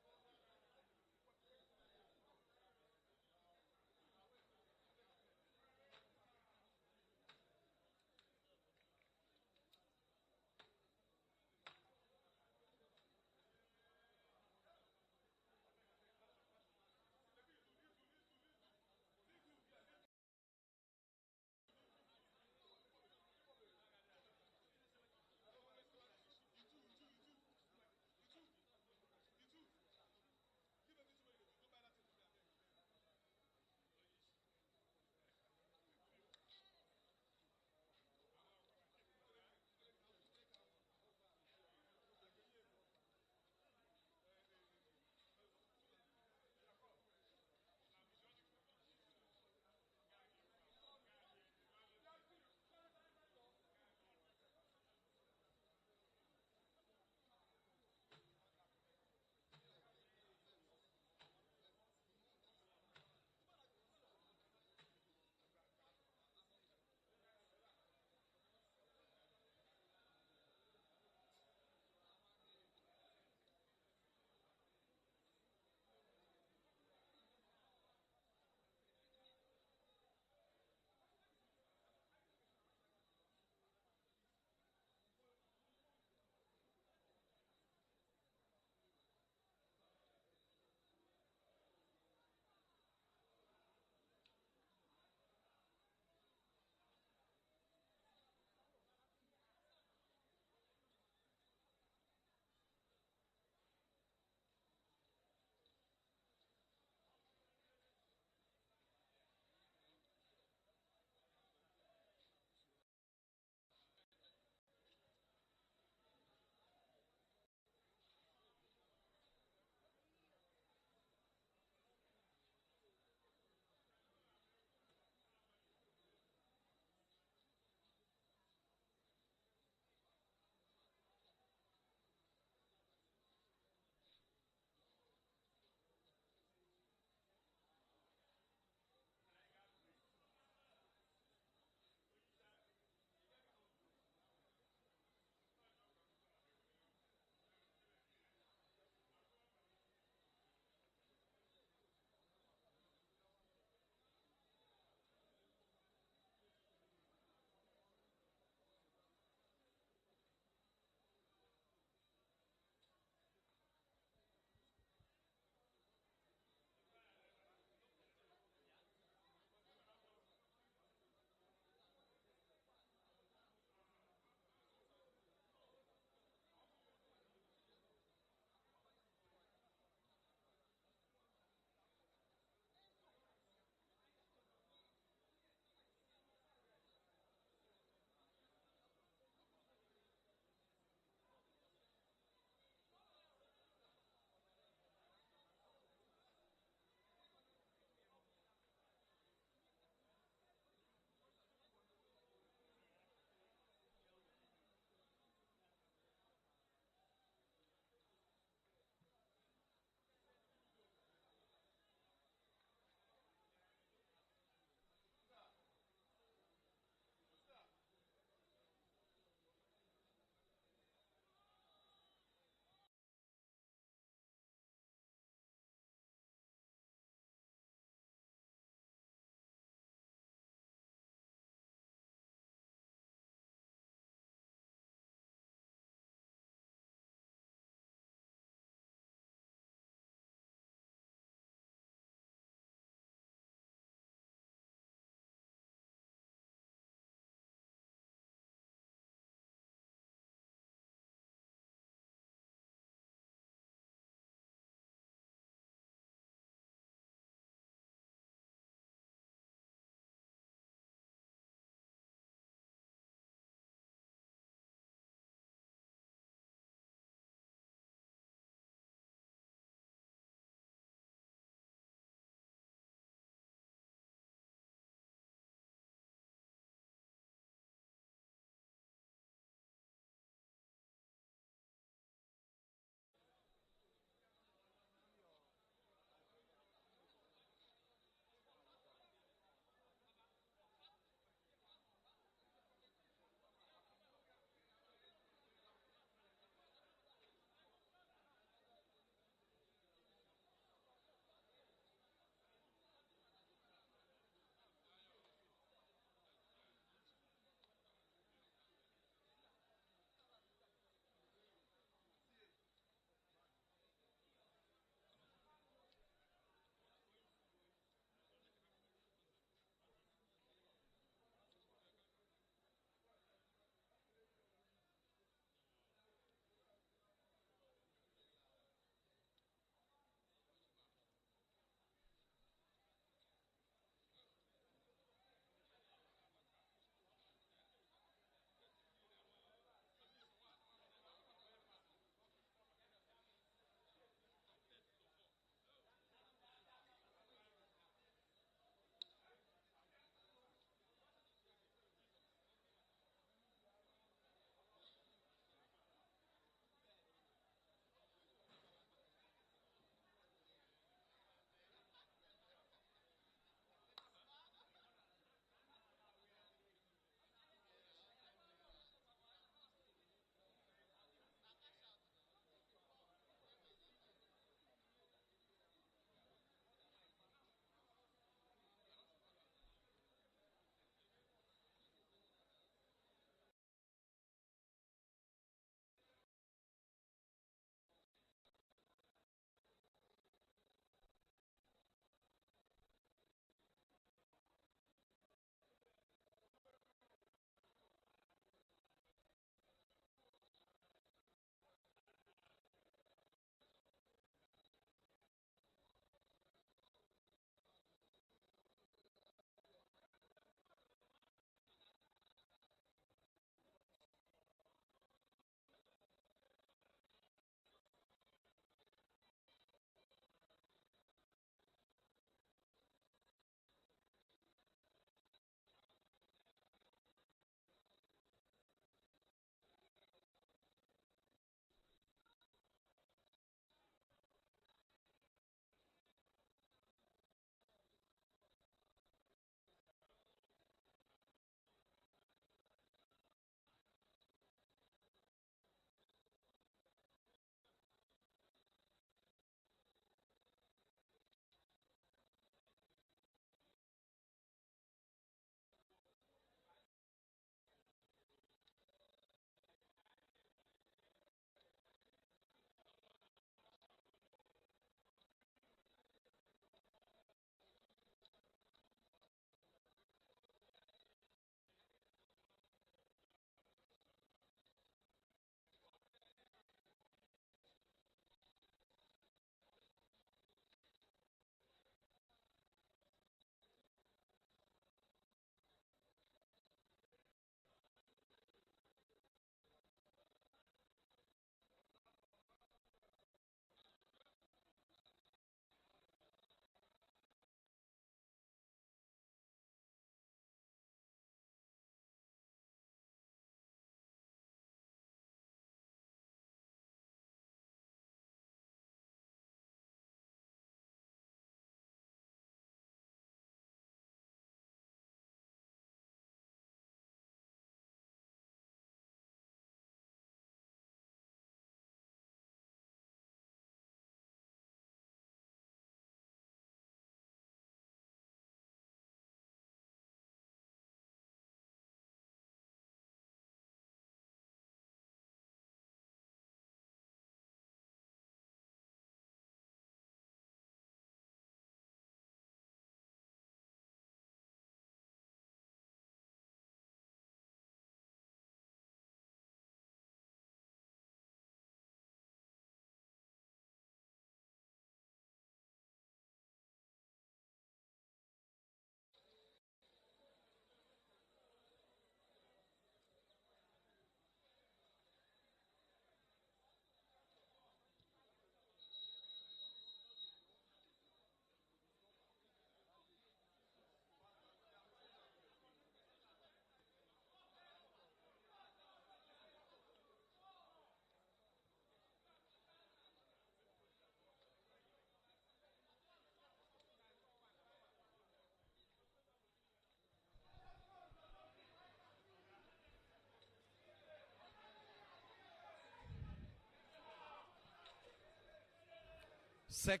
Second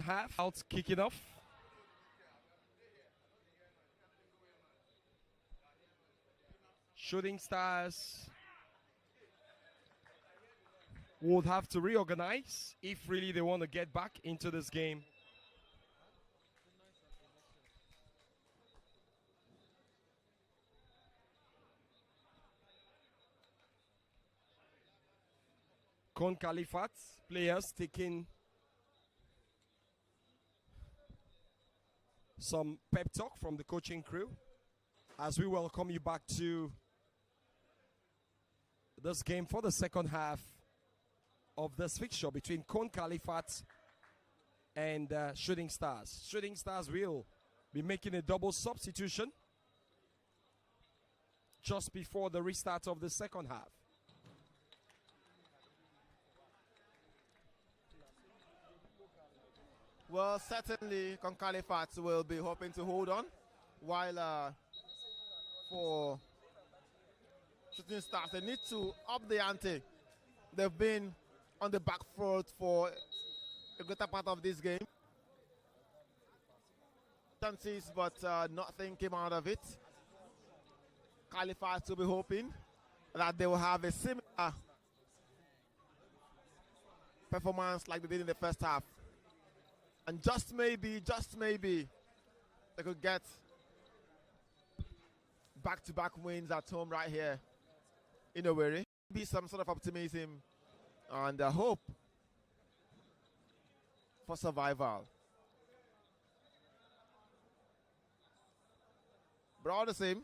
half out kicking off. Shooting Stars would have to reorganize if really they want to get back into this game. KHALIFAT players taking some pep talk from the coaching crew as we welcome you back to this game for the second half of this fixture between KHALIFAT and Shooting Stars. Shooting Stars will be making a double substitution just before the restart of the second half. Well, certainly KHALIFAT will be hoping to hold on, while for Shooting Stars, they need to up the ante. They've been on the back foot for a greater part of this game. Chances, but nothing came out of it. KHALIFAT will be hoping that they will have a similar performance like they did in the first half. And just maybe, they could get back-to-back wins at home right here in Owerri. Be some sort of optimism and hope for survival. But all the same,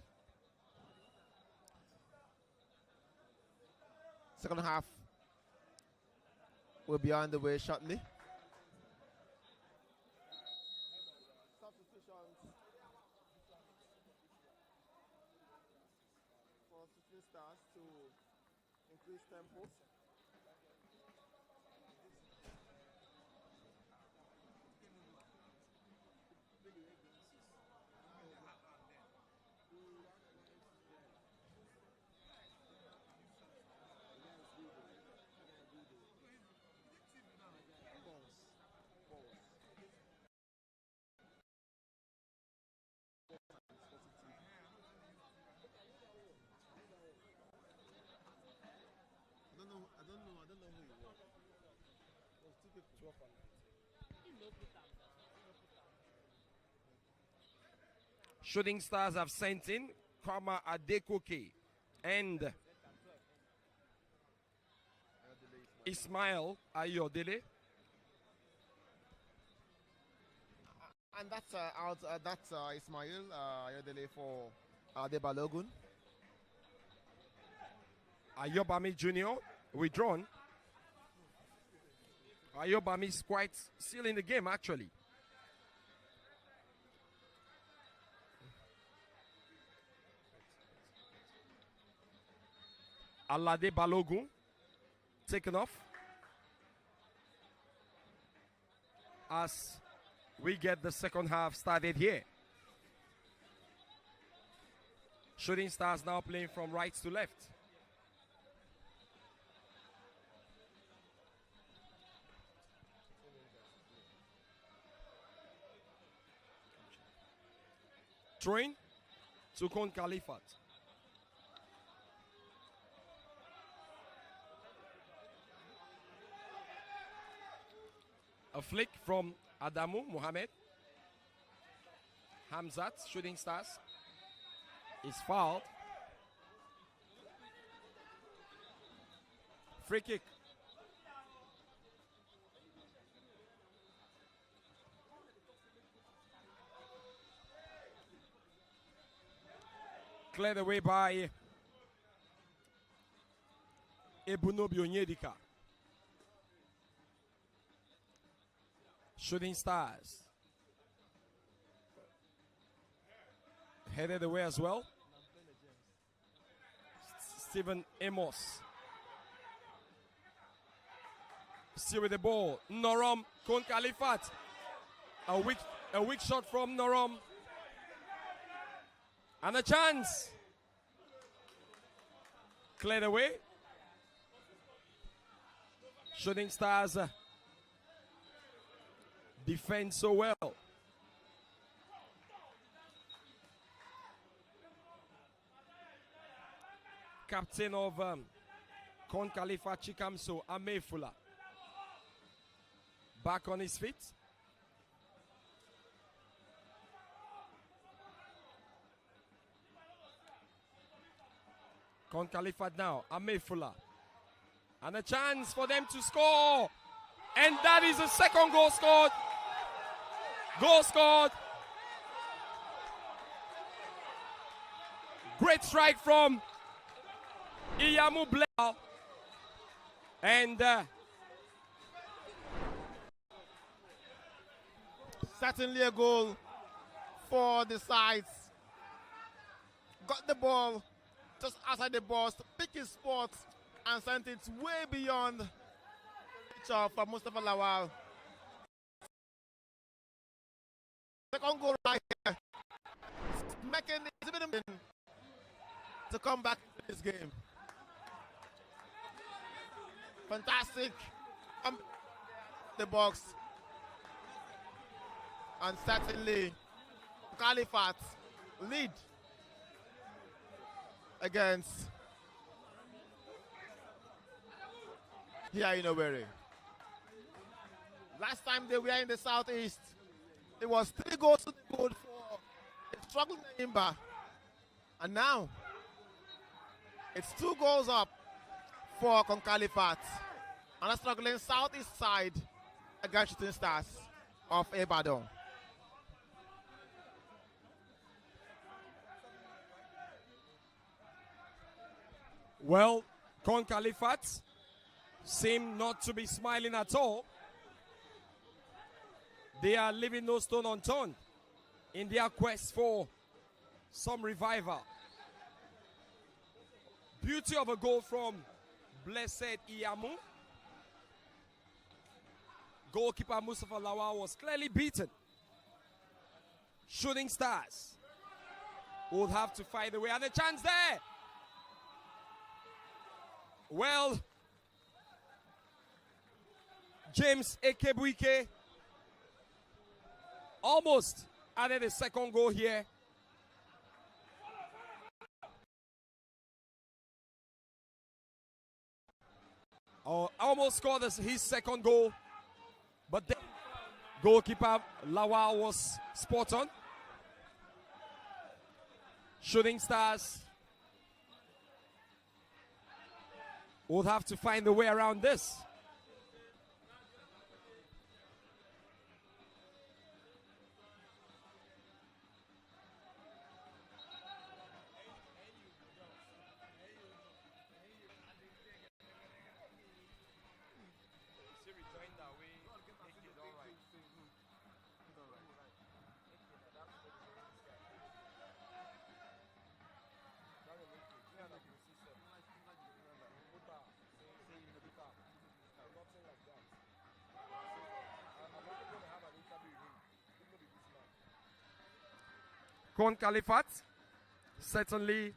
second half will be on the way shortly. Stars to increase tempo. Shooting Stars have sent in Kwama Adekoke and Ismail Ayodele. And that's Ismail Ayodele for De Balogun. Ayobami Jr. withdrawn. Ayobami is quite still in the game actually. Alade Balogun taken off as we get the second half started here. Shooting Stars now playing from right to left. Throwing to KHALIFAT. A flick from Adamu Mohamed. Hamzat, Shooting Stars, is fouled. Free kick. Cleared away by Ebunobi Onyedika. Shooting Stars headed away as well. Stephen Amos still with the ball. Norom KHALIFAT. A weak shot from Norom. And a chance. Cleared away. Shooting Stars defend so well. Captain of KUN KHALIFAT Chikamso, Amefula, back on his feet. KUN KHALIFAT now, Amefula. And a chance for them to score. And that is the second goal scored. Goal scored. Great strike from Iyamu Blau. And certainly a goal for the sides. Got the ball just outside the box, pick his spot, and sent it way beyond the reach of Mustafa Lawal. Second goal right here. Making it to come back to this game. Fantastic. The box. And certainly KHALIFAT lead against here in Owerri. Last time they were in the southeast, it was 3 goals to the goal for a struggling Imba. And now it's 2 goals up for KUN KHALIFAT on a struggling southeast side against Shooting Stars of Ibadan. well, KUN KHALIFAT seem not to be smiling at all. They are leaving no stone unturned in their quest for some revival. Beauty of a goal from Blessed Iyamu. Goalkeeper Mustafa Lawal was clearly beaten. Shooting Stars will have to find a way, and a chance there. Well, James Ekebuike almost added a second goal here. Almost scored his second goal, but then goalkeeper Lawal was spot on. Shooting Stars will have to find a way around this. KUN KHALIFAT certainly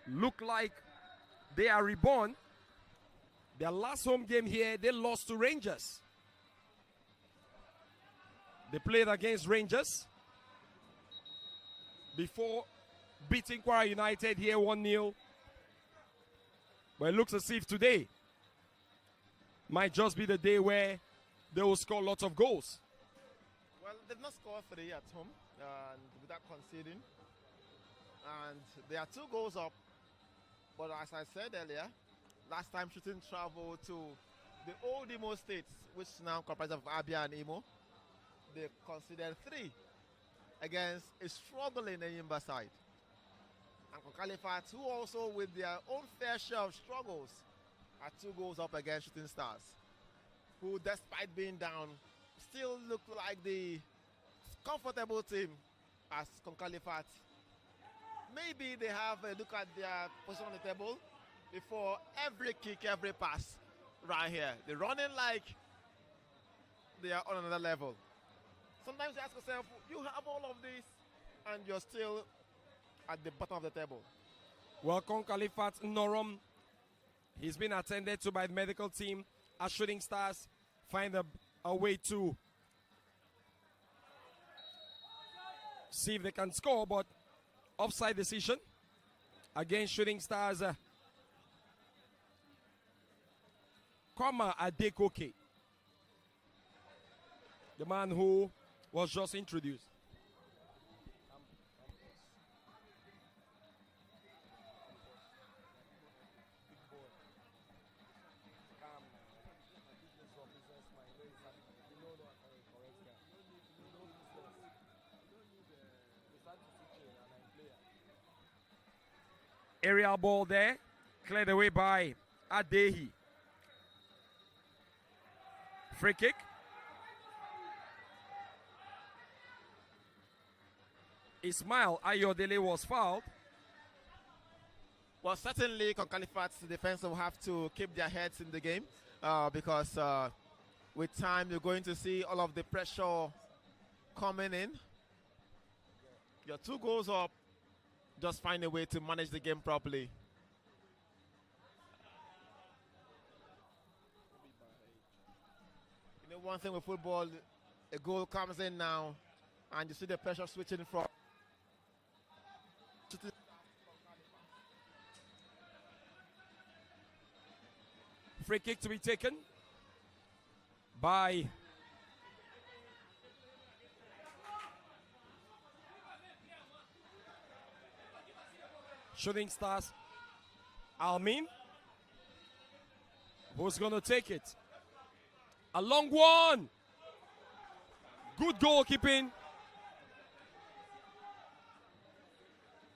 look like they are reborn. Their last home game here, they lost to Rangers. They played against Rangers before beating Kwara United here 1-0. But it looks as if today might just be the day where they will score lots of goals. Well, they've not scored 3 at home without conceding. And they are 2 goals up. But as I said earlier, last time Shooting traveled to the old Imo states, which now comprise of Abia and Imo, they conceded 3 against a struggling Enyimba side. And KUN KHALIFAT, who also with their own fair share of struggles, are 2 goals up against Shooting Stars, who despite being down, still look like the comfortable team as KUN KHALIFAT. Maybe they have a look at their position on the table before every kick, every pass right here. They're running like they are on another level. Sometimes you ask yourself, you have all of this and you're still at the bottom of the table. Well, KUN KHALIFAT Norom, he's been attended to by the medical team as Shooting Stars find a way to see if they can score, but offside decision against Shooting Stars. Kwama Adekoke, the man who was just introduced. Aerial ball there, cleared away by Adehi. Free kick. Ismail Ayodele was fouled. Well, certainly, KUN-CALIFAT's defense will have to keep their heads in the game because with time you're going to see all of the pressure coming in. You're 2 goals up. Just find a way to manage the game properly. You know, one thing with football, a goal comes in now, and you see the pressure switching from. Free kick to be taken by Shooting Stars. Almin, who's going to take it? A long one. Good goalkeeping.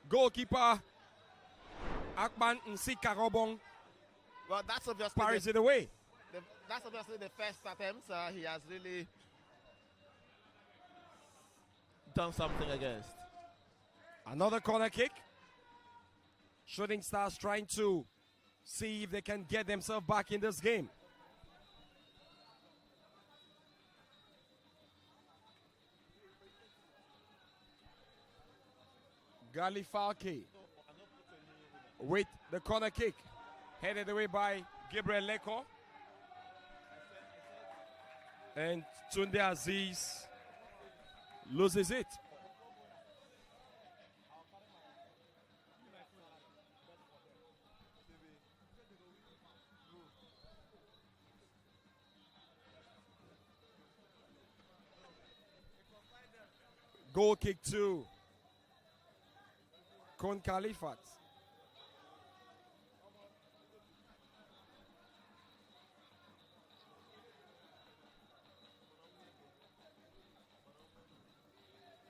Goalkeeper Akban Nsika Robong Well, that's obviously parries it away. That's obviously the first attempt he has really done something against. Another corner kick. Shooting Stars trying to see if they can get themselves back in this game. Galifalke with the corner kick. Headed away by Gabriel Leko. And Tunde Aziz loses it. Goal kick to KUN-CALIFAT.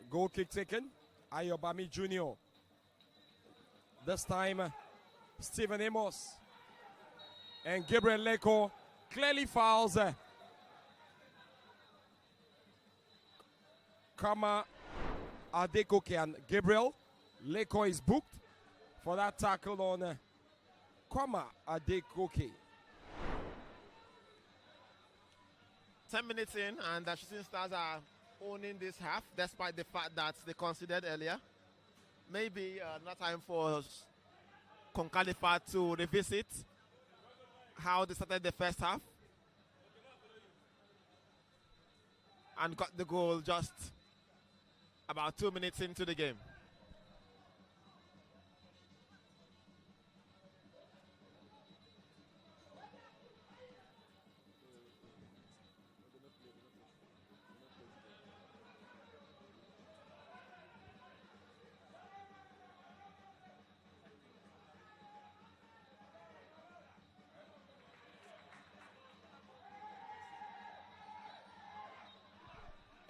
Goal kick taken. Ayobami Jr. This time, Stephen Amos and Gabriel Leko clearly fouls. Kama Adekoke and Gabriel Leko is booked for that tackle on Kwama Adekoke. 10 minutes in, and the Shooting Stars are owning this half, despite the fact that they considered earlier. Maybe not time for KUN-CALIFAT to revisit how they started the first half and got the goal just about 2 minutes into the game.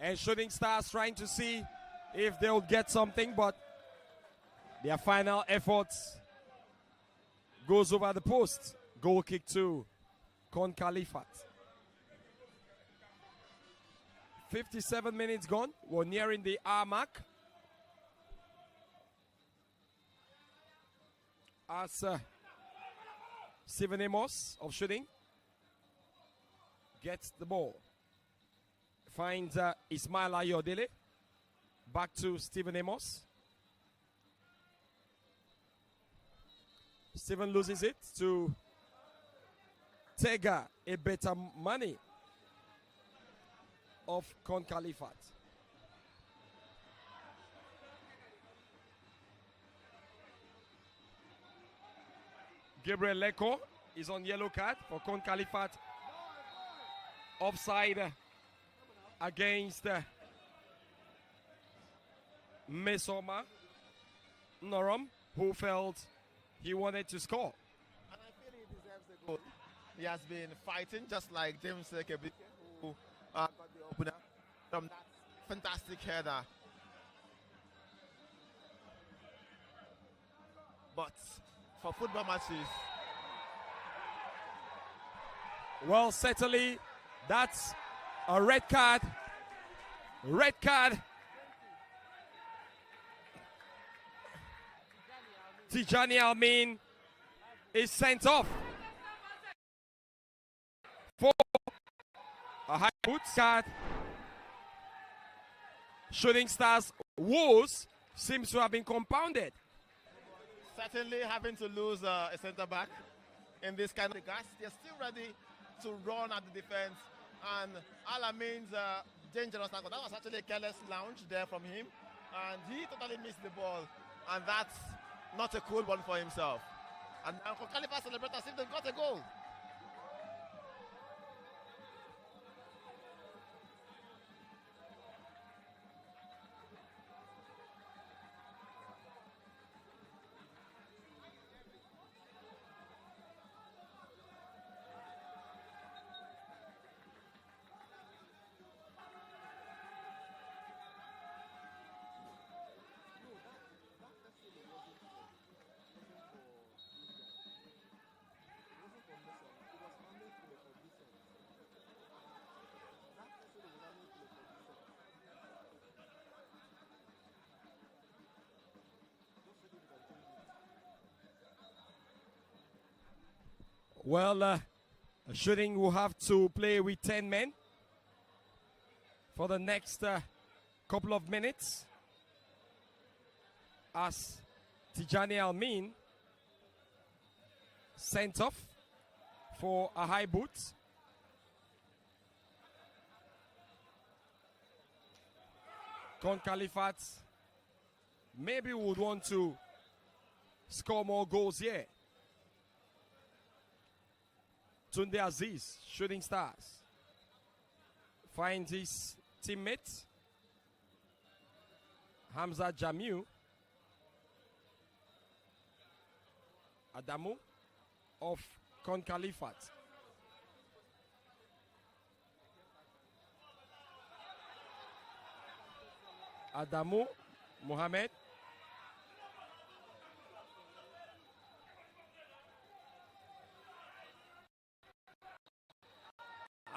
And Shooting Stars trying to see if they'll get something, but their final efforts goes over the post. Goal kick to KUN-CALIFAT. 57 minutes gone. We're nearing the hour mark. As Stephen Amos of Shooting gets the ball. Finds Ismail Ayodele. Back to Stephen Amos. Stephen loses it to Tega Ebeta Money. of KUN KHALIFAT. Gabriel Leko is on yellow card for KUN KHALIFAT. Offside against Mesoma Norom, who felt he wanted to score. And I feel he deserves the goal. He has been fighting just like James Kebi, who got the opener from that fantastic header. But for football matches, well, certainly that's a red card. Red card. Tijani Almin is sent off for a high boot card. Shooting Stars woes seems to have been compounded. certainly having to lose a centre back in this kind of gas, they're still ready to run at the defense. And Alamin's dangerous tackle. That was actually a careless lounge there from him, and he totally missed the ball, and that's not a cool one for himself. And now KHALIFAT celebrate as if they've got a goal. Well, Shooting will have to play with 10 men for the next couple of minutes as Tijani Almin sent off for a high boot. KUN KHALIFAT maybe would want to score more goals here. Tunde Aziz, Shooting Stars, finds his teammate Hamza Jamiu Adamu of KUN KHALIFAT. Adamu Mohamed.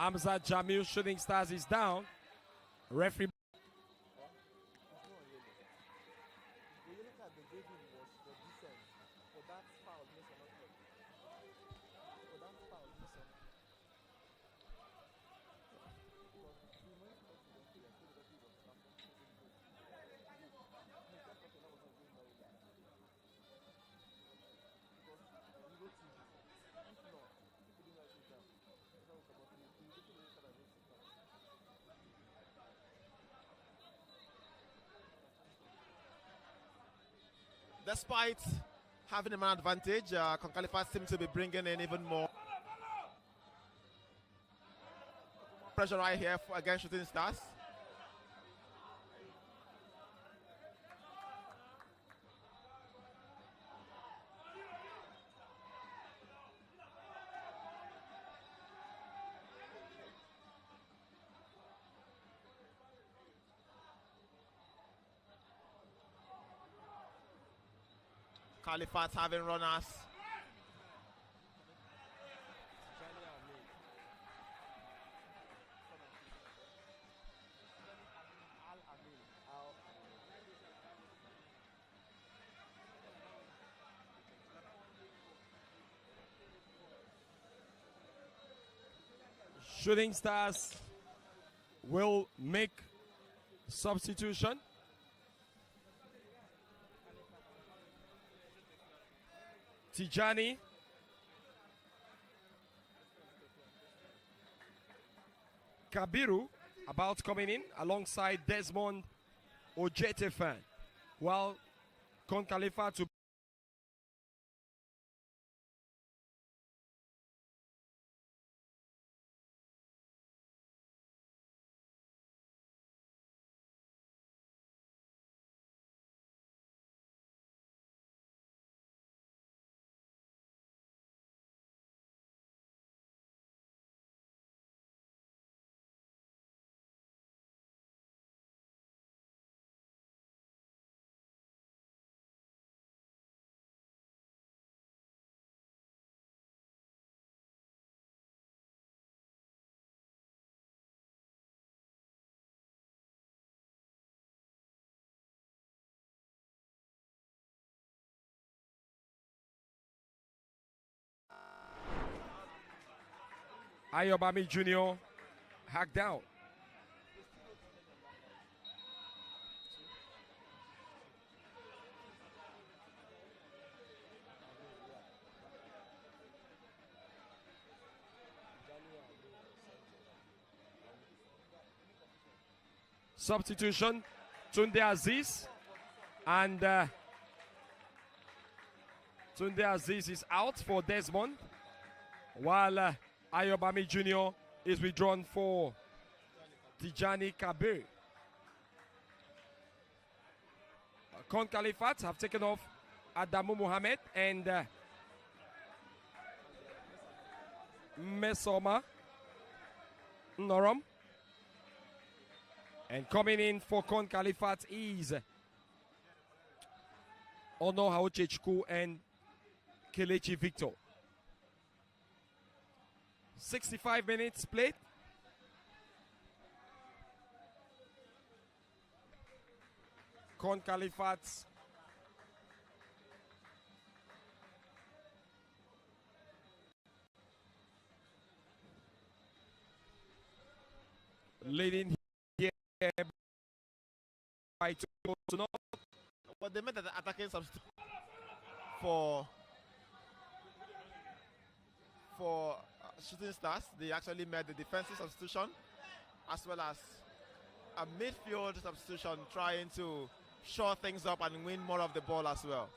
Hamza Jamil, Shooting Stars, is down. Referee. Despite having a man advantage, KUN KHALIFAT seem to be bringing in even more pressure right here against Shooting Stars. KHALIFAT having runners. Shooting Stars will make substitution. Tijani Kabiru about coming in alongside Desmond Ojetefan, while KUN KHALIFAT to Ayobami Jr. hacked down. Substitution, Tunde Aziz, and Tunde Aziz is out for Desmond, while Ayobami Jr. is withdrawn for Tijani Kabir. KUN KHALIFAT have taken off Adamu Mohamed and Mesoma Norom. And coming in for KUN KHALIFAT is Ono Hauchechku and Kelechi Victor. 65 minutes played. KUN KHALIFAT leading here by 2-0. But they made an attacking substitution for Shooting Stars. They actually made the defensive substitution as well as a midfield substitution, trying to shore things up and win more of the ball as well.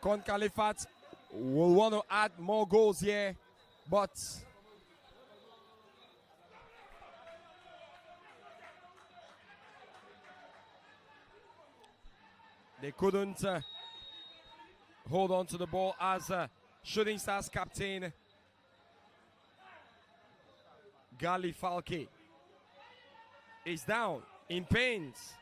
KUN KHALIFAT will want to add more goals here, but they couldn't hold on to the ball as Shooting Stars captain Gali Falke is down in pains.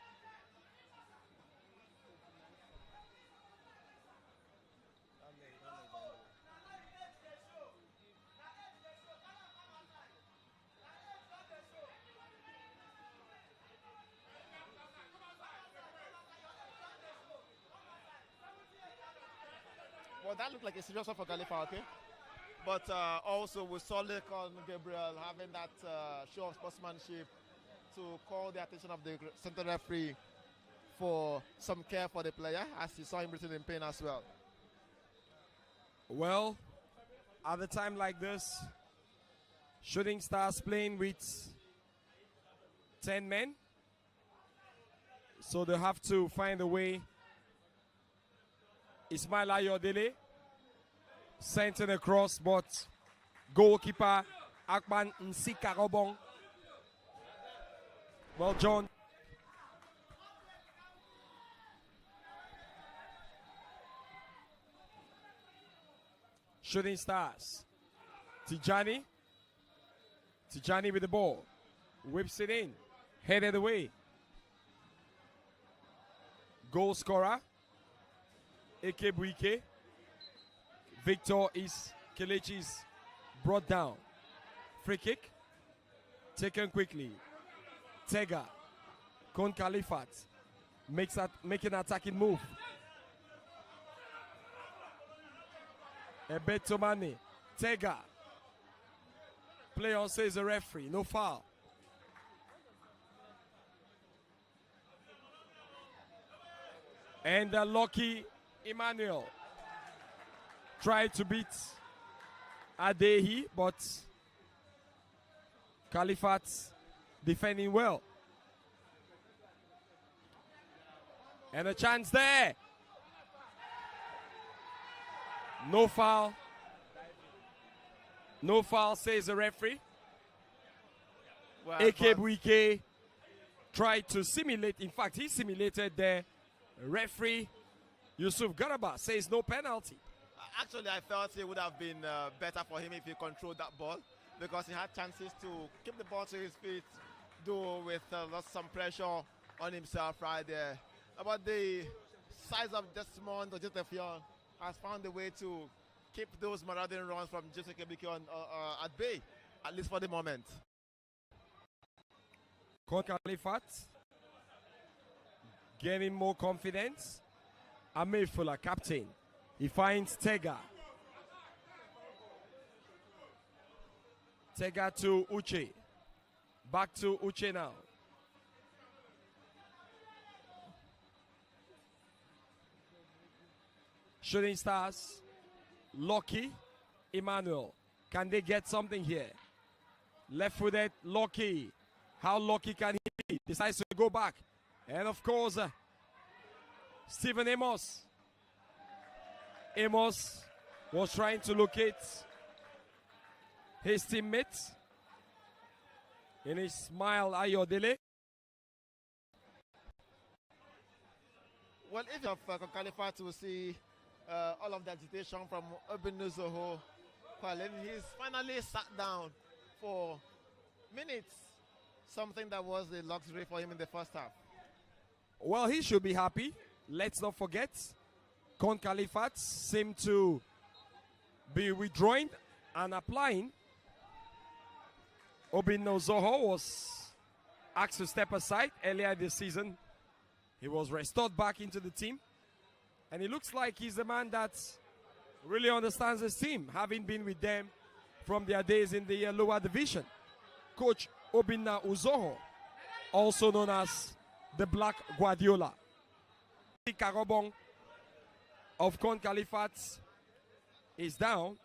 Well, that looked like a serious one for KHALIFAT, okay? But also with Solid Gabriel having that show of sportsmanship to call the attention of the center referee for some care for the player, as he saw him written in pain as well. Well, at a time like this, Shooting Stars playing with 10 men, so they have to find a way. Ismail Ayodele sent it across, but goalkeeper Akman Nsika Robong. Well, John. Shooting Stars. Tijani with the ball. Whips it in. Headed away. Goal scorer. Eke Buike. Victor is Kelechi's brought down. Free kick. Taken quickly. Tega. KUN KHALIFAT make an attacking move. Ebetomani. Tega. Play on, says the referee. No foul. And Lucky Emmanuel tried to beat Adehi, but KHALIFAT defending well. And a chance there. No foul. No foul, says the referee. Well, AK Buike tried to simulate. In fact, he simulated there. Referee Yusuf Garaba says no penalty. actually, I felt it would have been better for him if he controlled that ball, because he had chances to keep the ball to his feet, do with lost some pressure on himself right there. But the size of Desmond Ojetefion has found a way to keep those marauding runs from Jose Kebikion at bay, at least for the moment. KHALIFAT gaining more confidence. Amir Fuller, captain. He finds Tega. Tega to Uche. Back to Uche now. Shooting Stars. Lucky. Emmanuel. Can they get something here? Left-footed Lucky. How lucky can he be? Decides to go back. And of course, Stephen Amos. Amos was trying to locate his teammates. In his smile, Ayodele. Well, if you have KHALIFAT to see all of the agitation from Obinuzoho, he's finally sat down for minutes. Something that was a luxury for him in the first half. Well, he should be happy. Let's not forget, KHALIFAT seemed to be withdrawing and applying. Obinuzoho was asked to step aside earlier this season. He was restored back into the team. And it looks like he's the man that really understands his team, having been with them from their days in the lower division. Coach Obinuzoho, also known as the Black Guardiola. Karobong of KHALIFAT is down.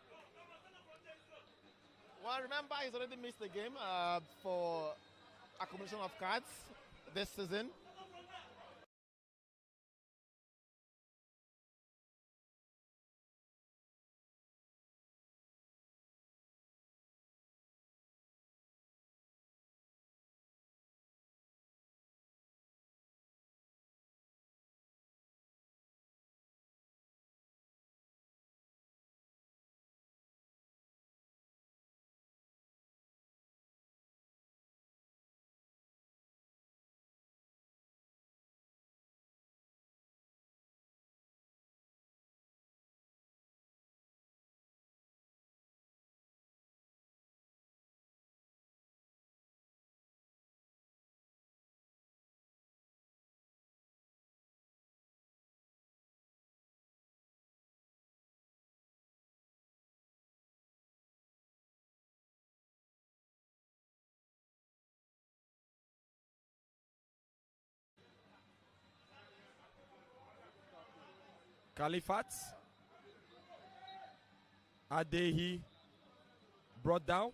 Well, remember, he's already missed the game for accumulation of cards this season. KHALIFAT. Adehi brought down.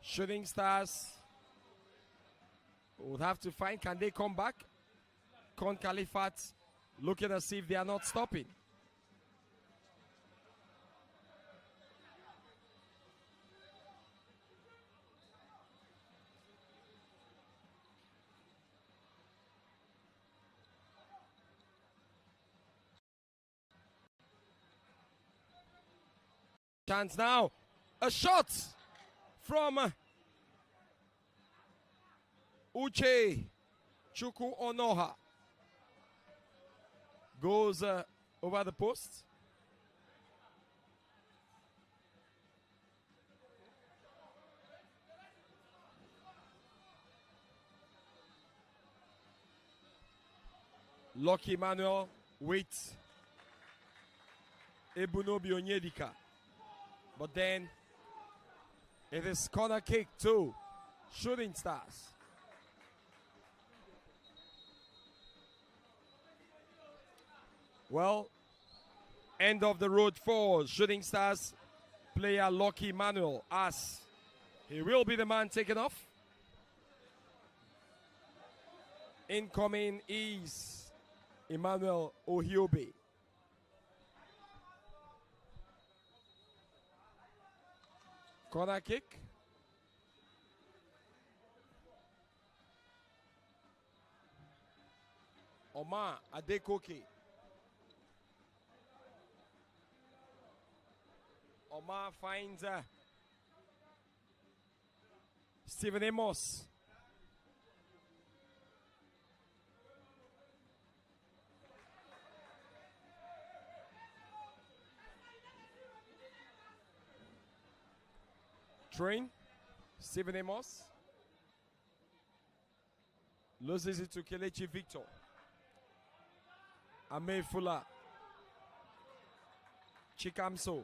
Shooting Stars would have to find, can they come back? KHALIFAT looking to see if they are not stopping. Chance now, a shot from Uche Chukwu Onoha. Goes over the post. Lucky Manuel with Ebunobi Onyedika. But then it is corner kick to Shooting Stars. Well, end of the road for Shooting Stars player Lucky Manuel, as he will be the man taken off. Incoming is Emmanuel Ohiobe. Corner kick. Omar Adekoke. Omar finds Stephen Amos. Train, Stephen Amos. Loses it to Kelechi Victor. Ame Fula. Chikamso.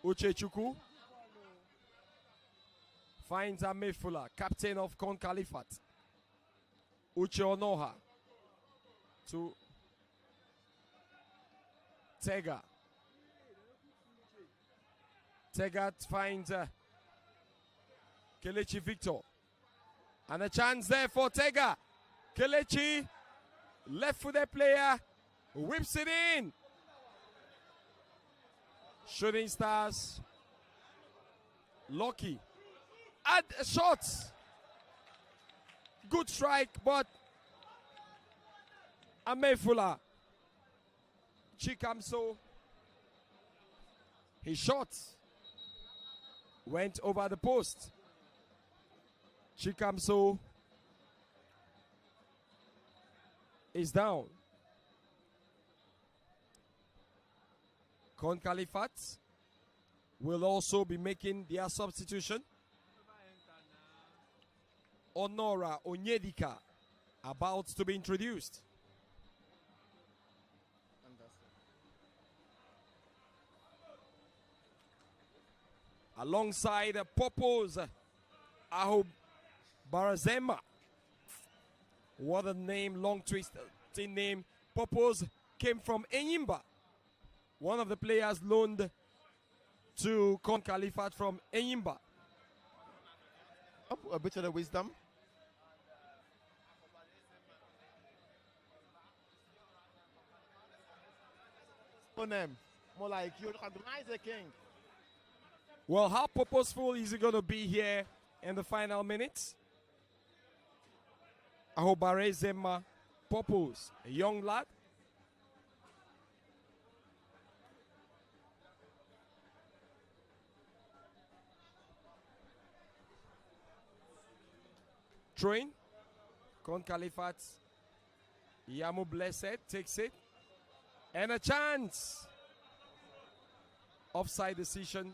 Uchechukwu finds Ame Fula, captain of KUN KHALIFAT. Uche Onoha to Tega. Tega finds Kelechi Victor. And a chance there for Tega. Kelechi, left-footed player, whips it in. Shooting Stars. Lucky. Add a shot. Good strike, but Amefula. Chikamso. His shot went over the post. Chikamso is down. KUN KHALIFAT will also be making their substitution. Honora Onyedika about to be introduced. Alongside Popos Aho Barazema. What a name, long twisting name. Popos came from Enyimba. One of the players loaned to KUN KHALIFAT from Enyimba. A bit of the wisdom. Name. More like you recognize the king. Well, how purposeful is he going to be here in the final minutes? Ahobarezema Popos, a young lad. Train. KUN KHALIFAT. Yamu Blessed takes it. And a chance. Offside decision.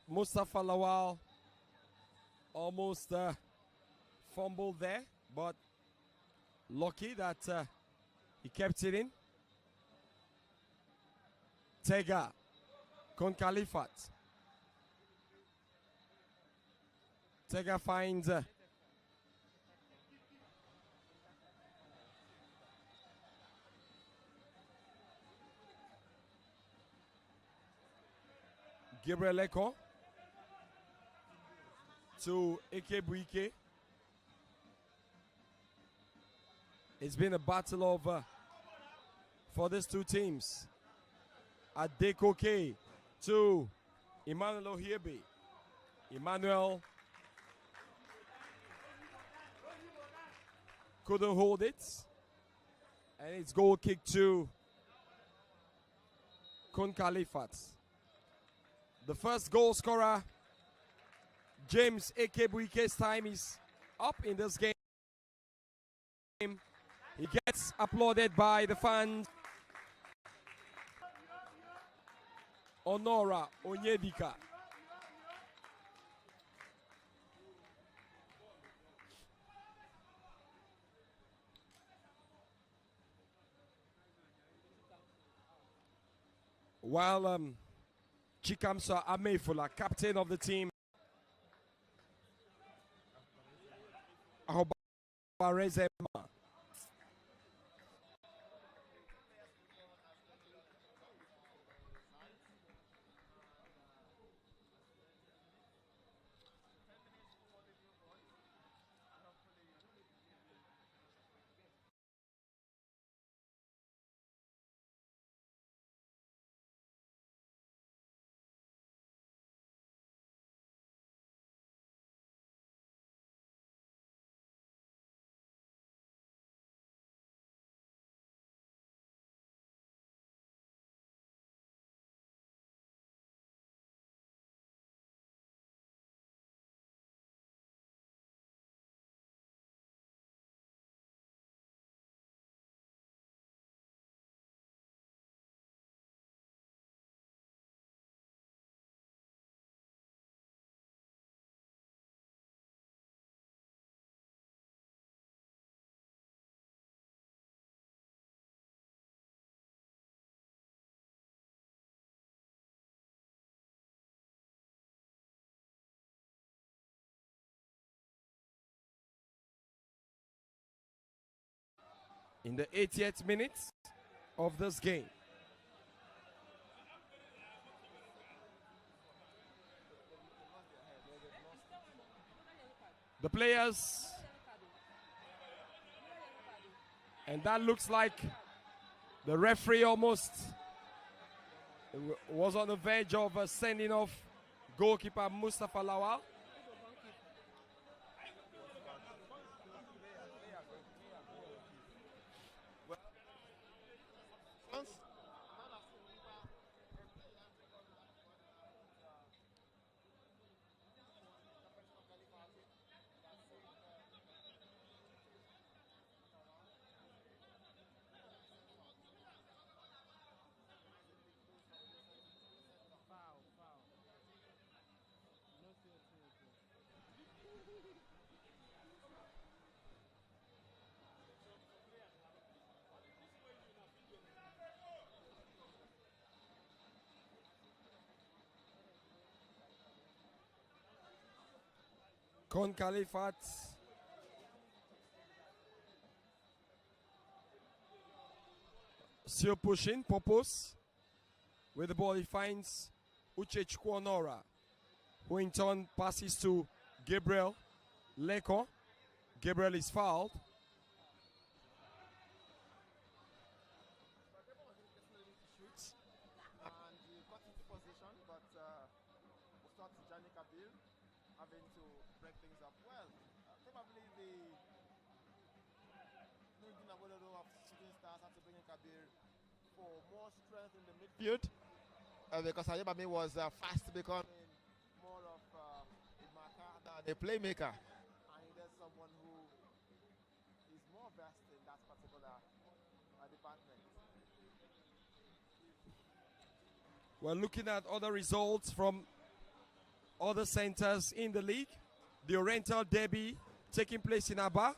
Mustafa Lawal almost fumbled there, but lucky that he kept it in. Tega, KUN KHALIFAT. Tega finds Gabriel Eko to Ike. It's been a battle of for these two teams. Adekoke to Emmanuel Ohiebe. Emmanuel couldn't hold it. And it's goal kick to KUN KHALIFAT. The first goal scorer, James Ekebuike's time is up in this game. He gets applauded by the fans. Honora Onyedika. While Chikamsa Amefula, captain of the team, Ahobarezema. In the 80th minute of this game. The players, and that looks like the referee almost was on the verge of sending off goalkeeper Mustafa Lawal. KUN KHALIFAT still pushing. Popos with the ball, he finds Uche Chukwuonora, who in turn passes to Gabriel Leko. Gabriel is fouled. And he got into position, but Ustad Tijani Kabir having to break things up. Well, probably the Nurdin Aboloro of Shooting Stars had to bring in Kabir for more strength in the midfield because Ayebami was fast becoming more of a marker than a playmaker. And there's someone who is more versed in that particular department. We're looking at other results from other centers in the league. The Oriental Derby taking place in Aba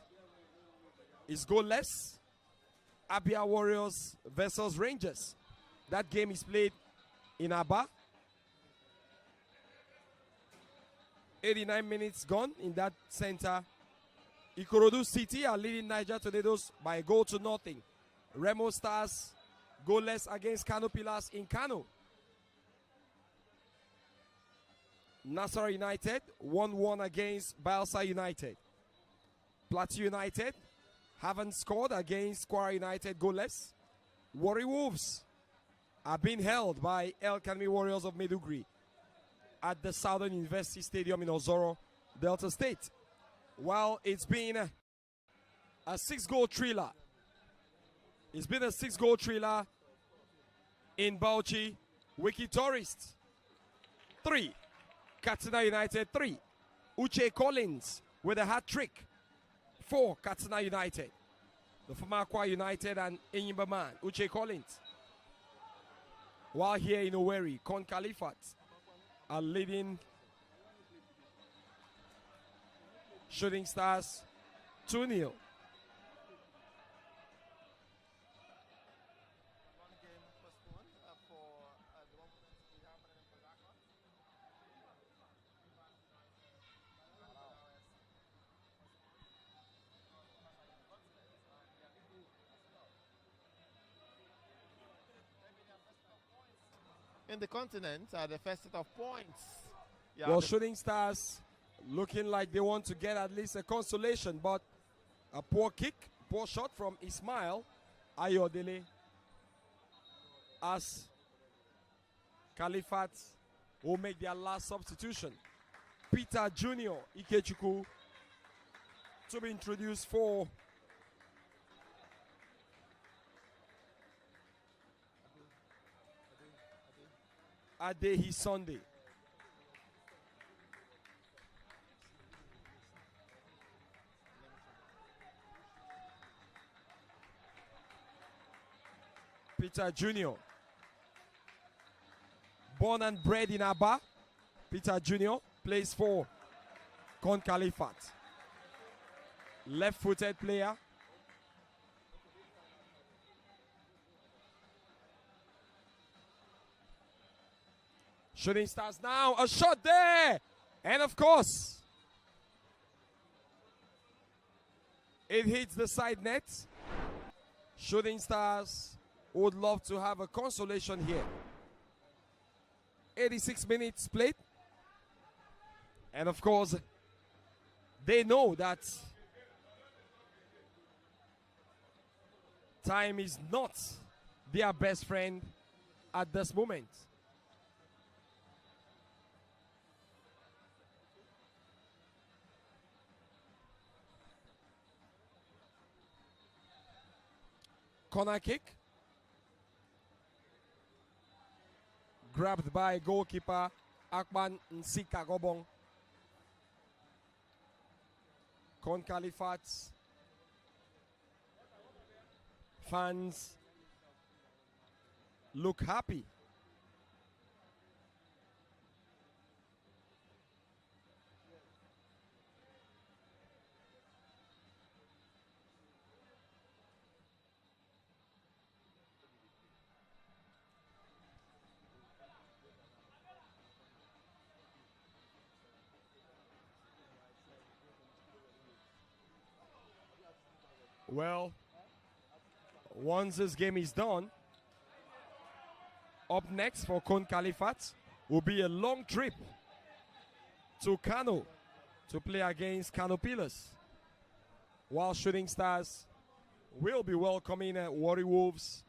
is goalless. Abia Warriors versus Rangers. That game is played in Aba. 89 minutes gone in that center. Ikorodu City are leading Niger Tornadoes by a goal to nothing. Remo Stars goalless against Kano Pillars in Kano. Nasarawa United 1-1 against Bielsa United. Plateau United haven't scored against Kwara United goalless. Warri Wolves are being held by El Kanemi Warriors of Maiduguri at the Southern University Stadium in Ozoro, Delta State. Well, it's been a 6-goal thriller. It's been a 6-goal thriller in Bauchi. Wiki Tourists 3, Katsina United 3. Uche Collins with a hat trick for Katsina United. The former Akwa United and Enyimba man, Uche Collins. While here in Owerri, KUN KHALIFAT are leading Shooting Stars 2-0. In the continent, the first set of points. Yeah, Well, Shooting Stars looking like they want to get at least a consolation, but a poor kick, poor shot from Ismail Ayodele as Khalifat will make their last substitution. Peter Junior Ikechukwu to be introduced for Adehi Sunday. Peter Junior, born and bred in Aba, Peter Junior plays for KUN KHALIFAT. Left-footed player. Shooting Stars now, a shot there! And of course, it hits the side net. Shooting Stars would love to have a consolation here. 86 minutes played. And of course, they know that time is not their best friend at this moment. Corner kick. Grabbed by goalkeeper Akman Nsika Gobong. KUN KHALIFAT fans look happy. Well, once this game is done, up next for KUN KHALIFAT will be a long trip to Kano to play against Kano Pillars, while Shooting Stars will be welcoming Warri Wolves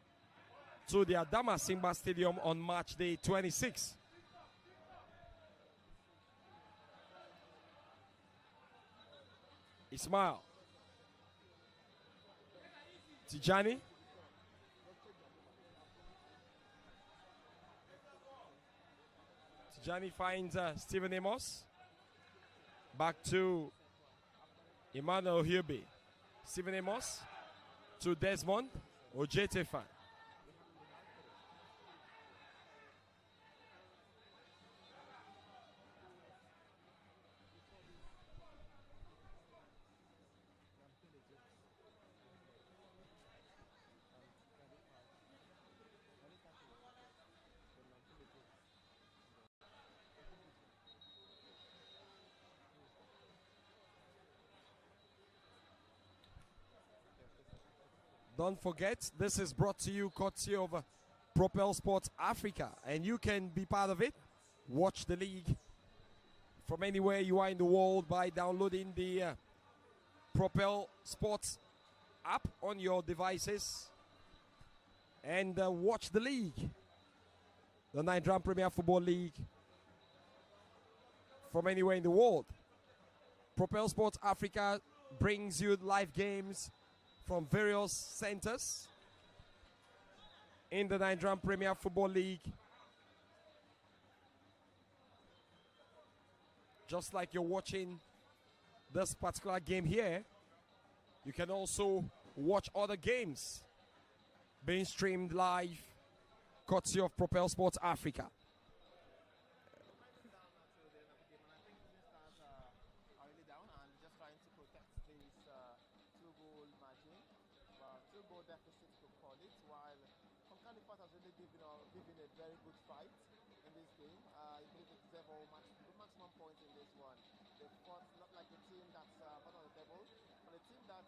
to the Adama Simba Stadium on March Day 26. Ismail Tijani. Tijani finds Stephen Amos. Back to Emmanuel Hirbe. Stephen Amos to Desmond Ojetefan. Don't forget, this is brought to you courtesy of Propel Sports Africa, and you can be part of it. Watch the league from anywhere you are in the world by downloading the Propel Sports app on your devices and watch the league. The Nigerian Premier Football League from anywhere in the world. Propel Sports Africa brings you live games from various centers in the Nigerian Premier Football League. Just like you're watching this particular game here, you can also watch other games being streamed live, courtesy of Propel Sports Africa. KHALIFAT has really given a very good fight in this game. I believe they deserve all maximum points in this one. They fought not like a team that's bottom of the table, but a team that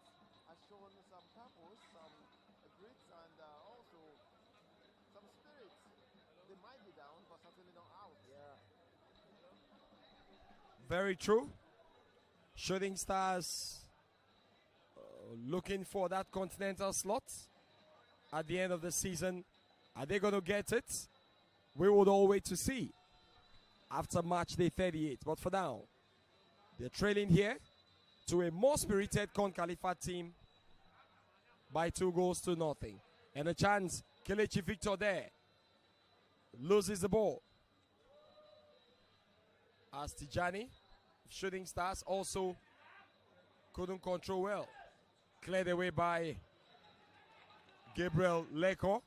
has shown some purpose, some grit, and also some spirit. They might be down, but certainly not out. Yeah. Very true. Shooting Stars looking for that continental slot at the end of the season. Are they going to get it? We would all wait to see after match day 38. But for now, they're trailing here to a more spirited KHALIFAT team by 2-0. And a chance, Kelechi Victor there loses the ball. As Tijani, Shooting Stars, also couldn't control well. Cleared away by Gabriel Leko.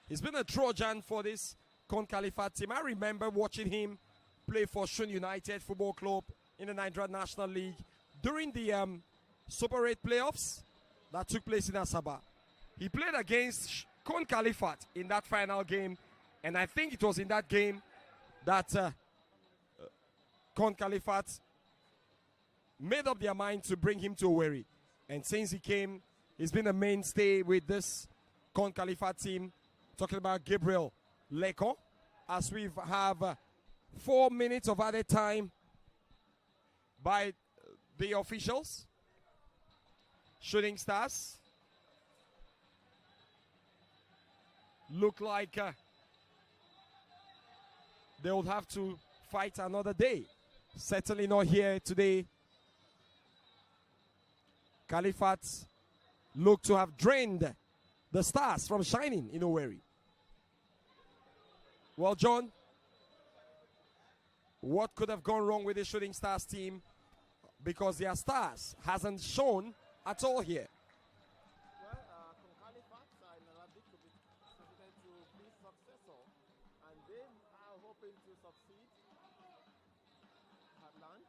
He's been a Trojan for this KHALIFAT team. I remember watching him play for Shun United Football Club in the Nigerian National League during the Super 8 playoffs that took place in Asaba. He played against KHALIFAT in that final game, and I think it was in that game that KHALIFAT made up their mind to bring him to Owerri. And since he came, he's been a mainstay with this KHALIFAT team. Talking about Gabriel Leko, as we have 4 minutes of added time by the officials. Shooting Stars look like they will have to fight another day. Certainly not here today. KHALIFAT look to have drained the Stars from shining in Owerri. Well, John, what could have gone wrong with the Shooting Stars team? Because their Stars hasn't shown at all here. Well, KHALIFAT in Arabic to be successful, and they are hoping to succeed at land.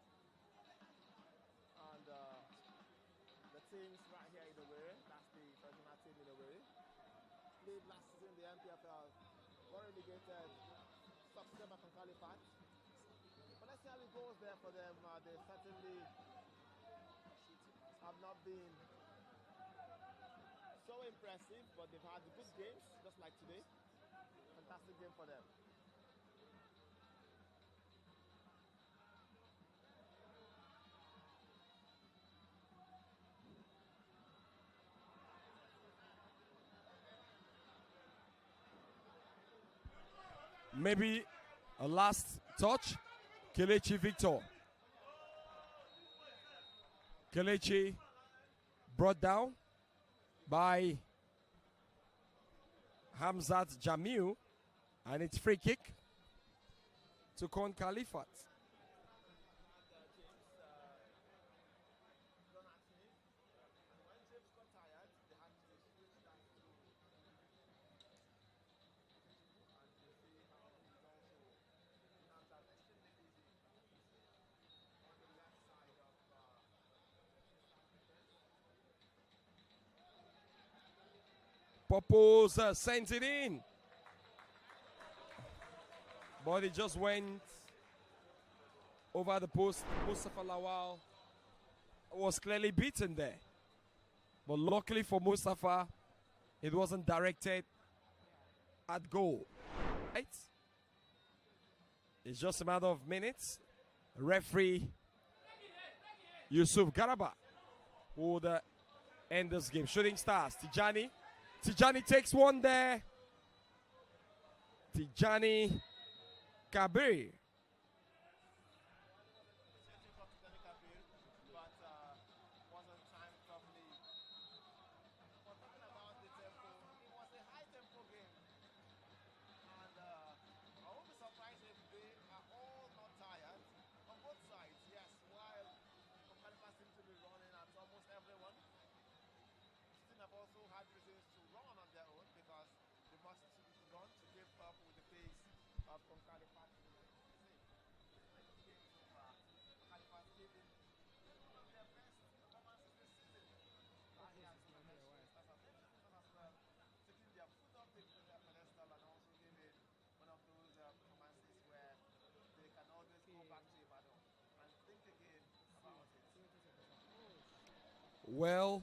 And the teams right here in Owerri, that's the original team in Owerri, played last season in the NPFL, got relegated, succeeded by KHALIFAT. But let's see how it goes there for them. They certainly have not been so impressive, but they've had good games, just like today. Fantastic game for them. Maybe a last touch. Kelechi Victor. Kelechi brought down by Hamzat Jamil, and it's free kick to KHALIFAT. Popos sends it in. But it just went over the post. Mustafa Lawal was clearly beaten there. But luckily for Mustafa, it wasn't directed at goal. Right? It's just a matter of minutes. Referee Yusuf Garaba would end this game. Shooting Stars, Tijani. Tijani takes one there. Tijani Kabir have from KHALIFAT to say. KHALIFAT gave in one of their best performances this season. And he has managed to establish as well, taking their foot off the pedestal and also giving one of those performances where they can always go back to Ibadan and think again about it. Well,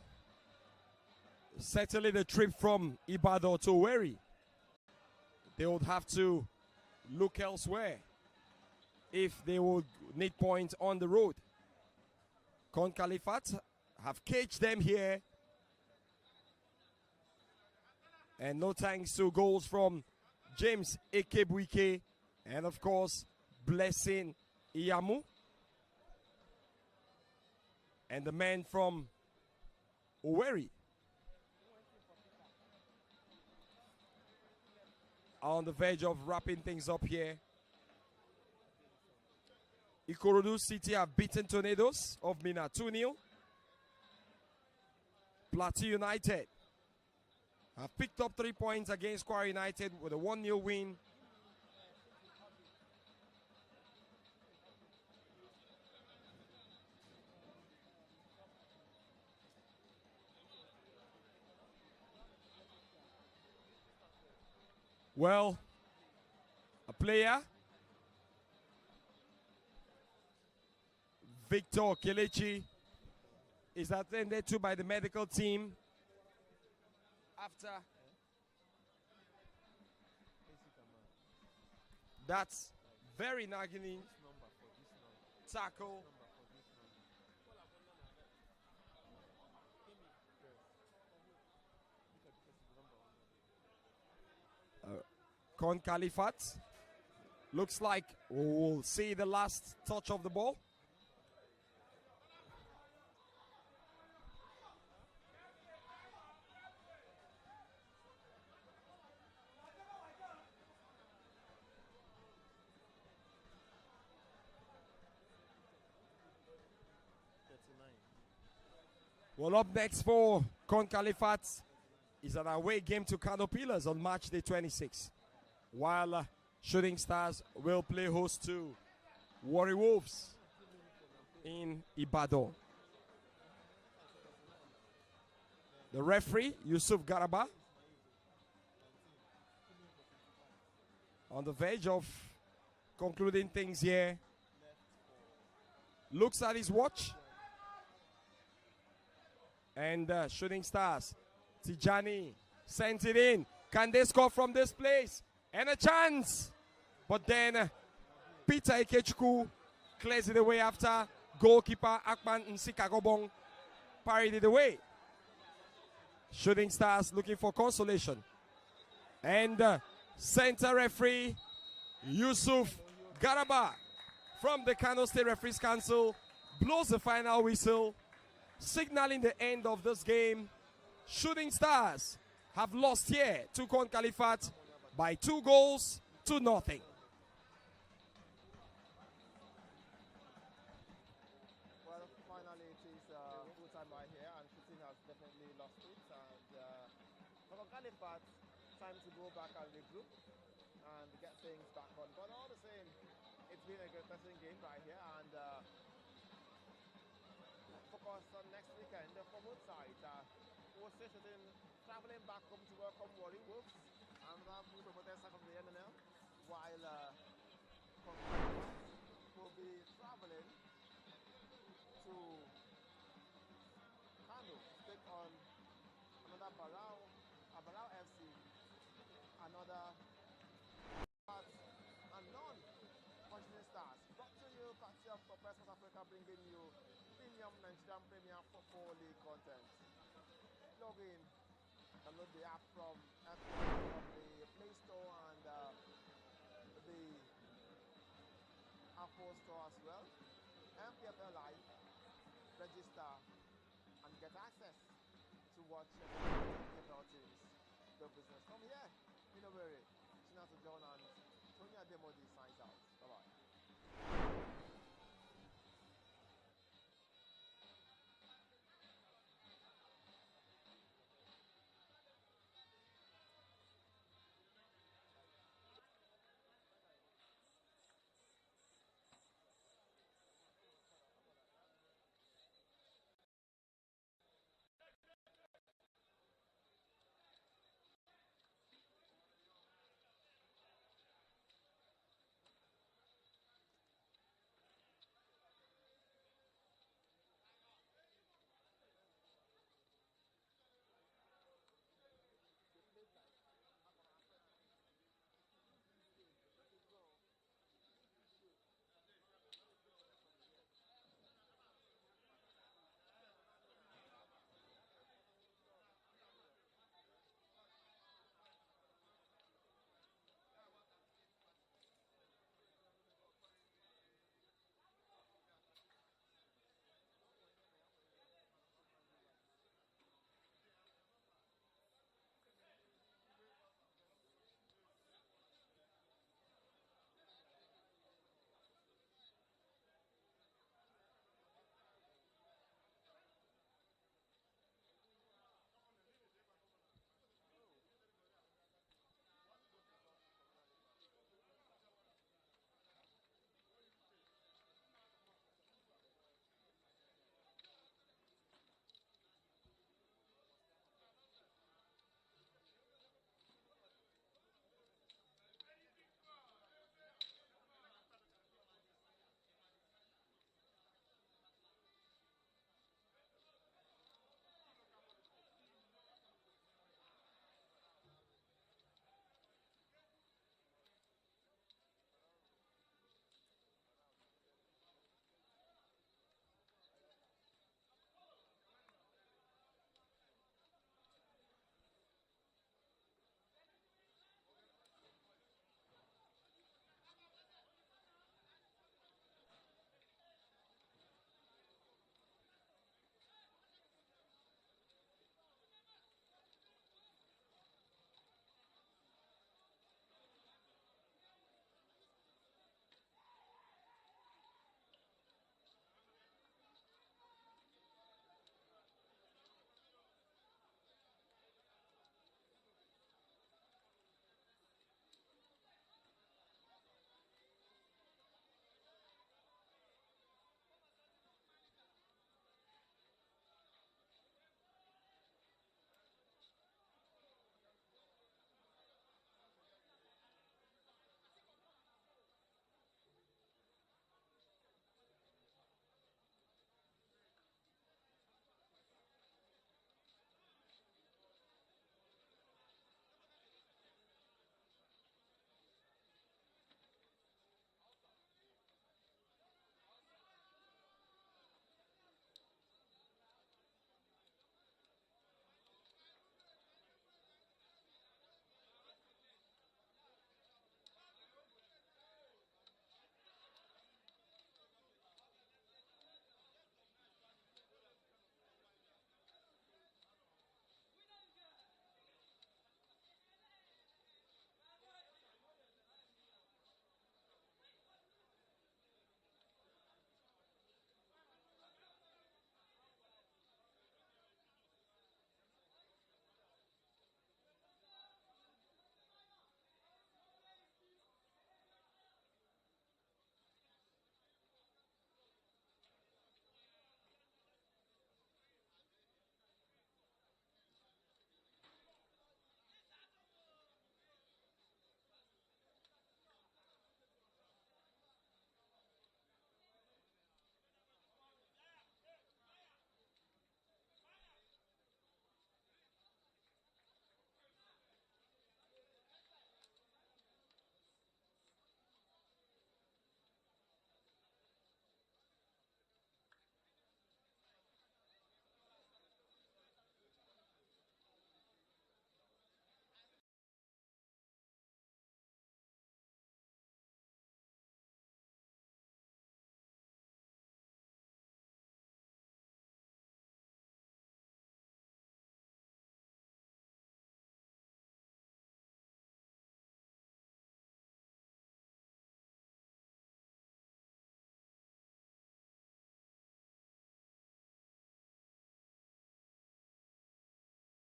certainly the trip from Ibadan to Owerri, they would have to look elsewhere if they would need points on the road. KHALIFAT have caged them here. And no thanks to goals from James Ekebuike and of course Blessing Iyamu. And the man from Owerri on the verge of wrapping things up here. Ikorodu City have beaten Tornadoes of Mina 2-0. Plateau United have picked up 3 points against Kwara United with a 1-0 win. Well, a player, Victor Kelechi, is attended to by the medical team after that's very nagging tackle. KHALIFAT looks like we'll see the last touch of the ball. Well, up next for KHALIFAT is an away game to Kano Pillars on March the 26th. While Shooting Stars will play host to Warri Wolves in Ibadan. The referee, Yusuf Garaba, on the verge of concluding things here, looks at his watch, and Shooting Stars, Tijani sent it in. Can they score from this place? And a chance, but then Peter Ikechukwu clears it away after goalkeeper Akpan Nsikagobong parried it away. Shooting Stars looking for consolation, and center referee Yusuf Garaba from the Kano State Referees Council blows the final whistle, signaling the end of this game. Shooting Stars have lost here to KHALIFAT by 2 goals to nothing. Well, finally it is full-time right here, and Shooting has definitely lost it. And for KHALIFAT, time to go back and regroup and get things back on. But all the same, it's been a good testing game right here, and focus on next weekend for both sides. We'll see Shooting traveling back home to welcome Warri Wolves, and that will be the from the NNL, while will be traveling to Kano to take on another Barao FC, another and non-Shooting Stars. Brought to you courtesy of Press South Africa, bringing you premium Nigerian Premier Football League content. Log in, download the app from the Play Store and the Apple Store as well. NPFL Live, register and get access to watch NPFL teams do business. From here, in Owerri, Chinatu John and Tony Ademodi signs out.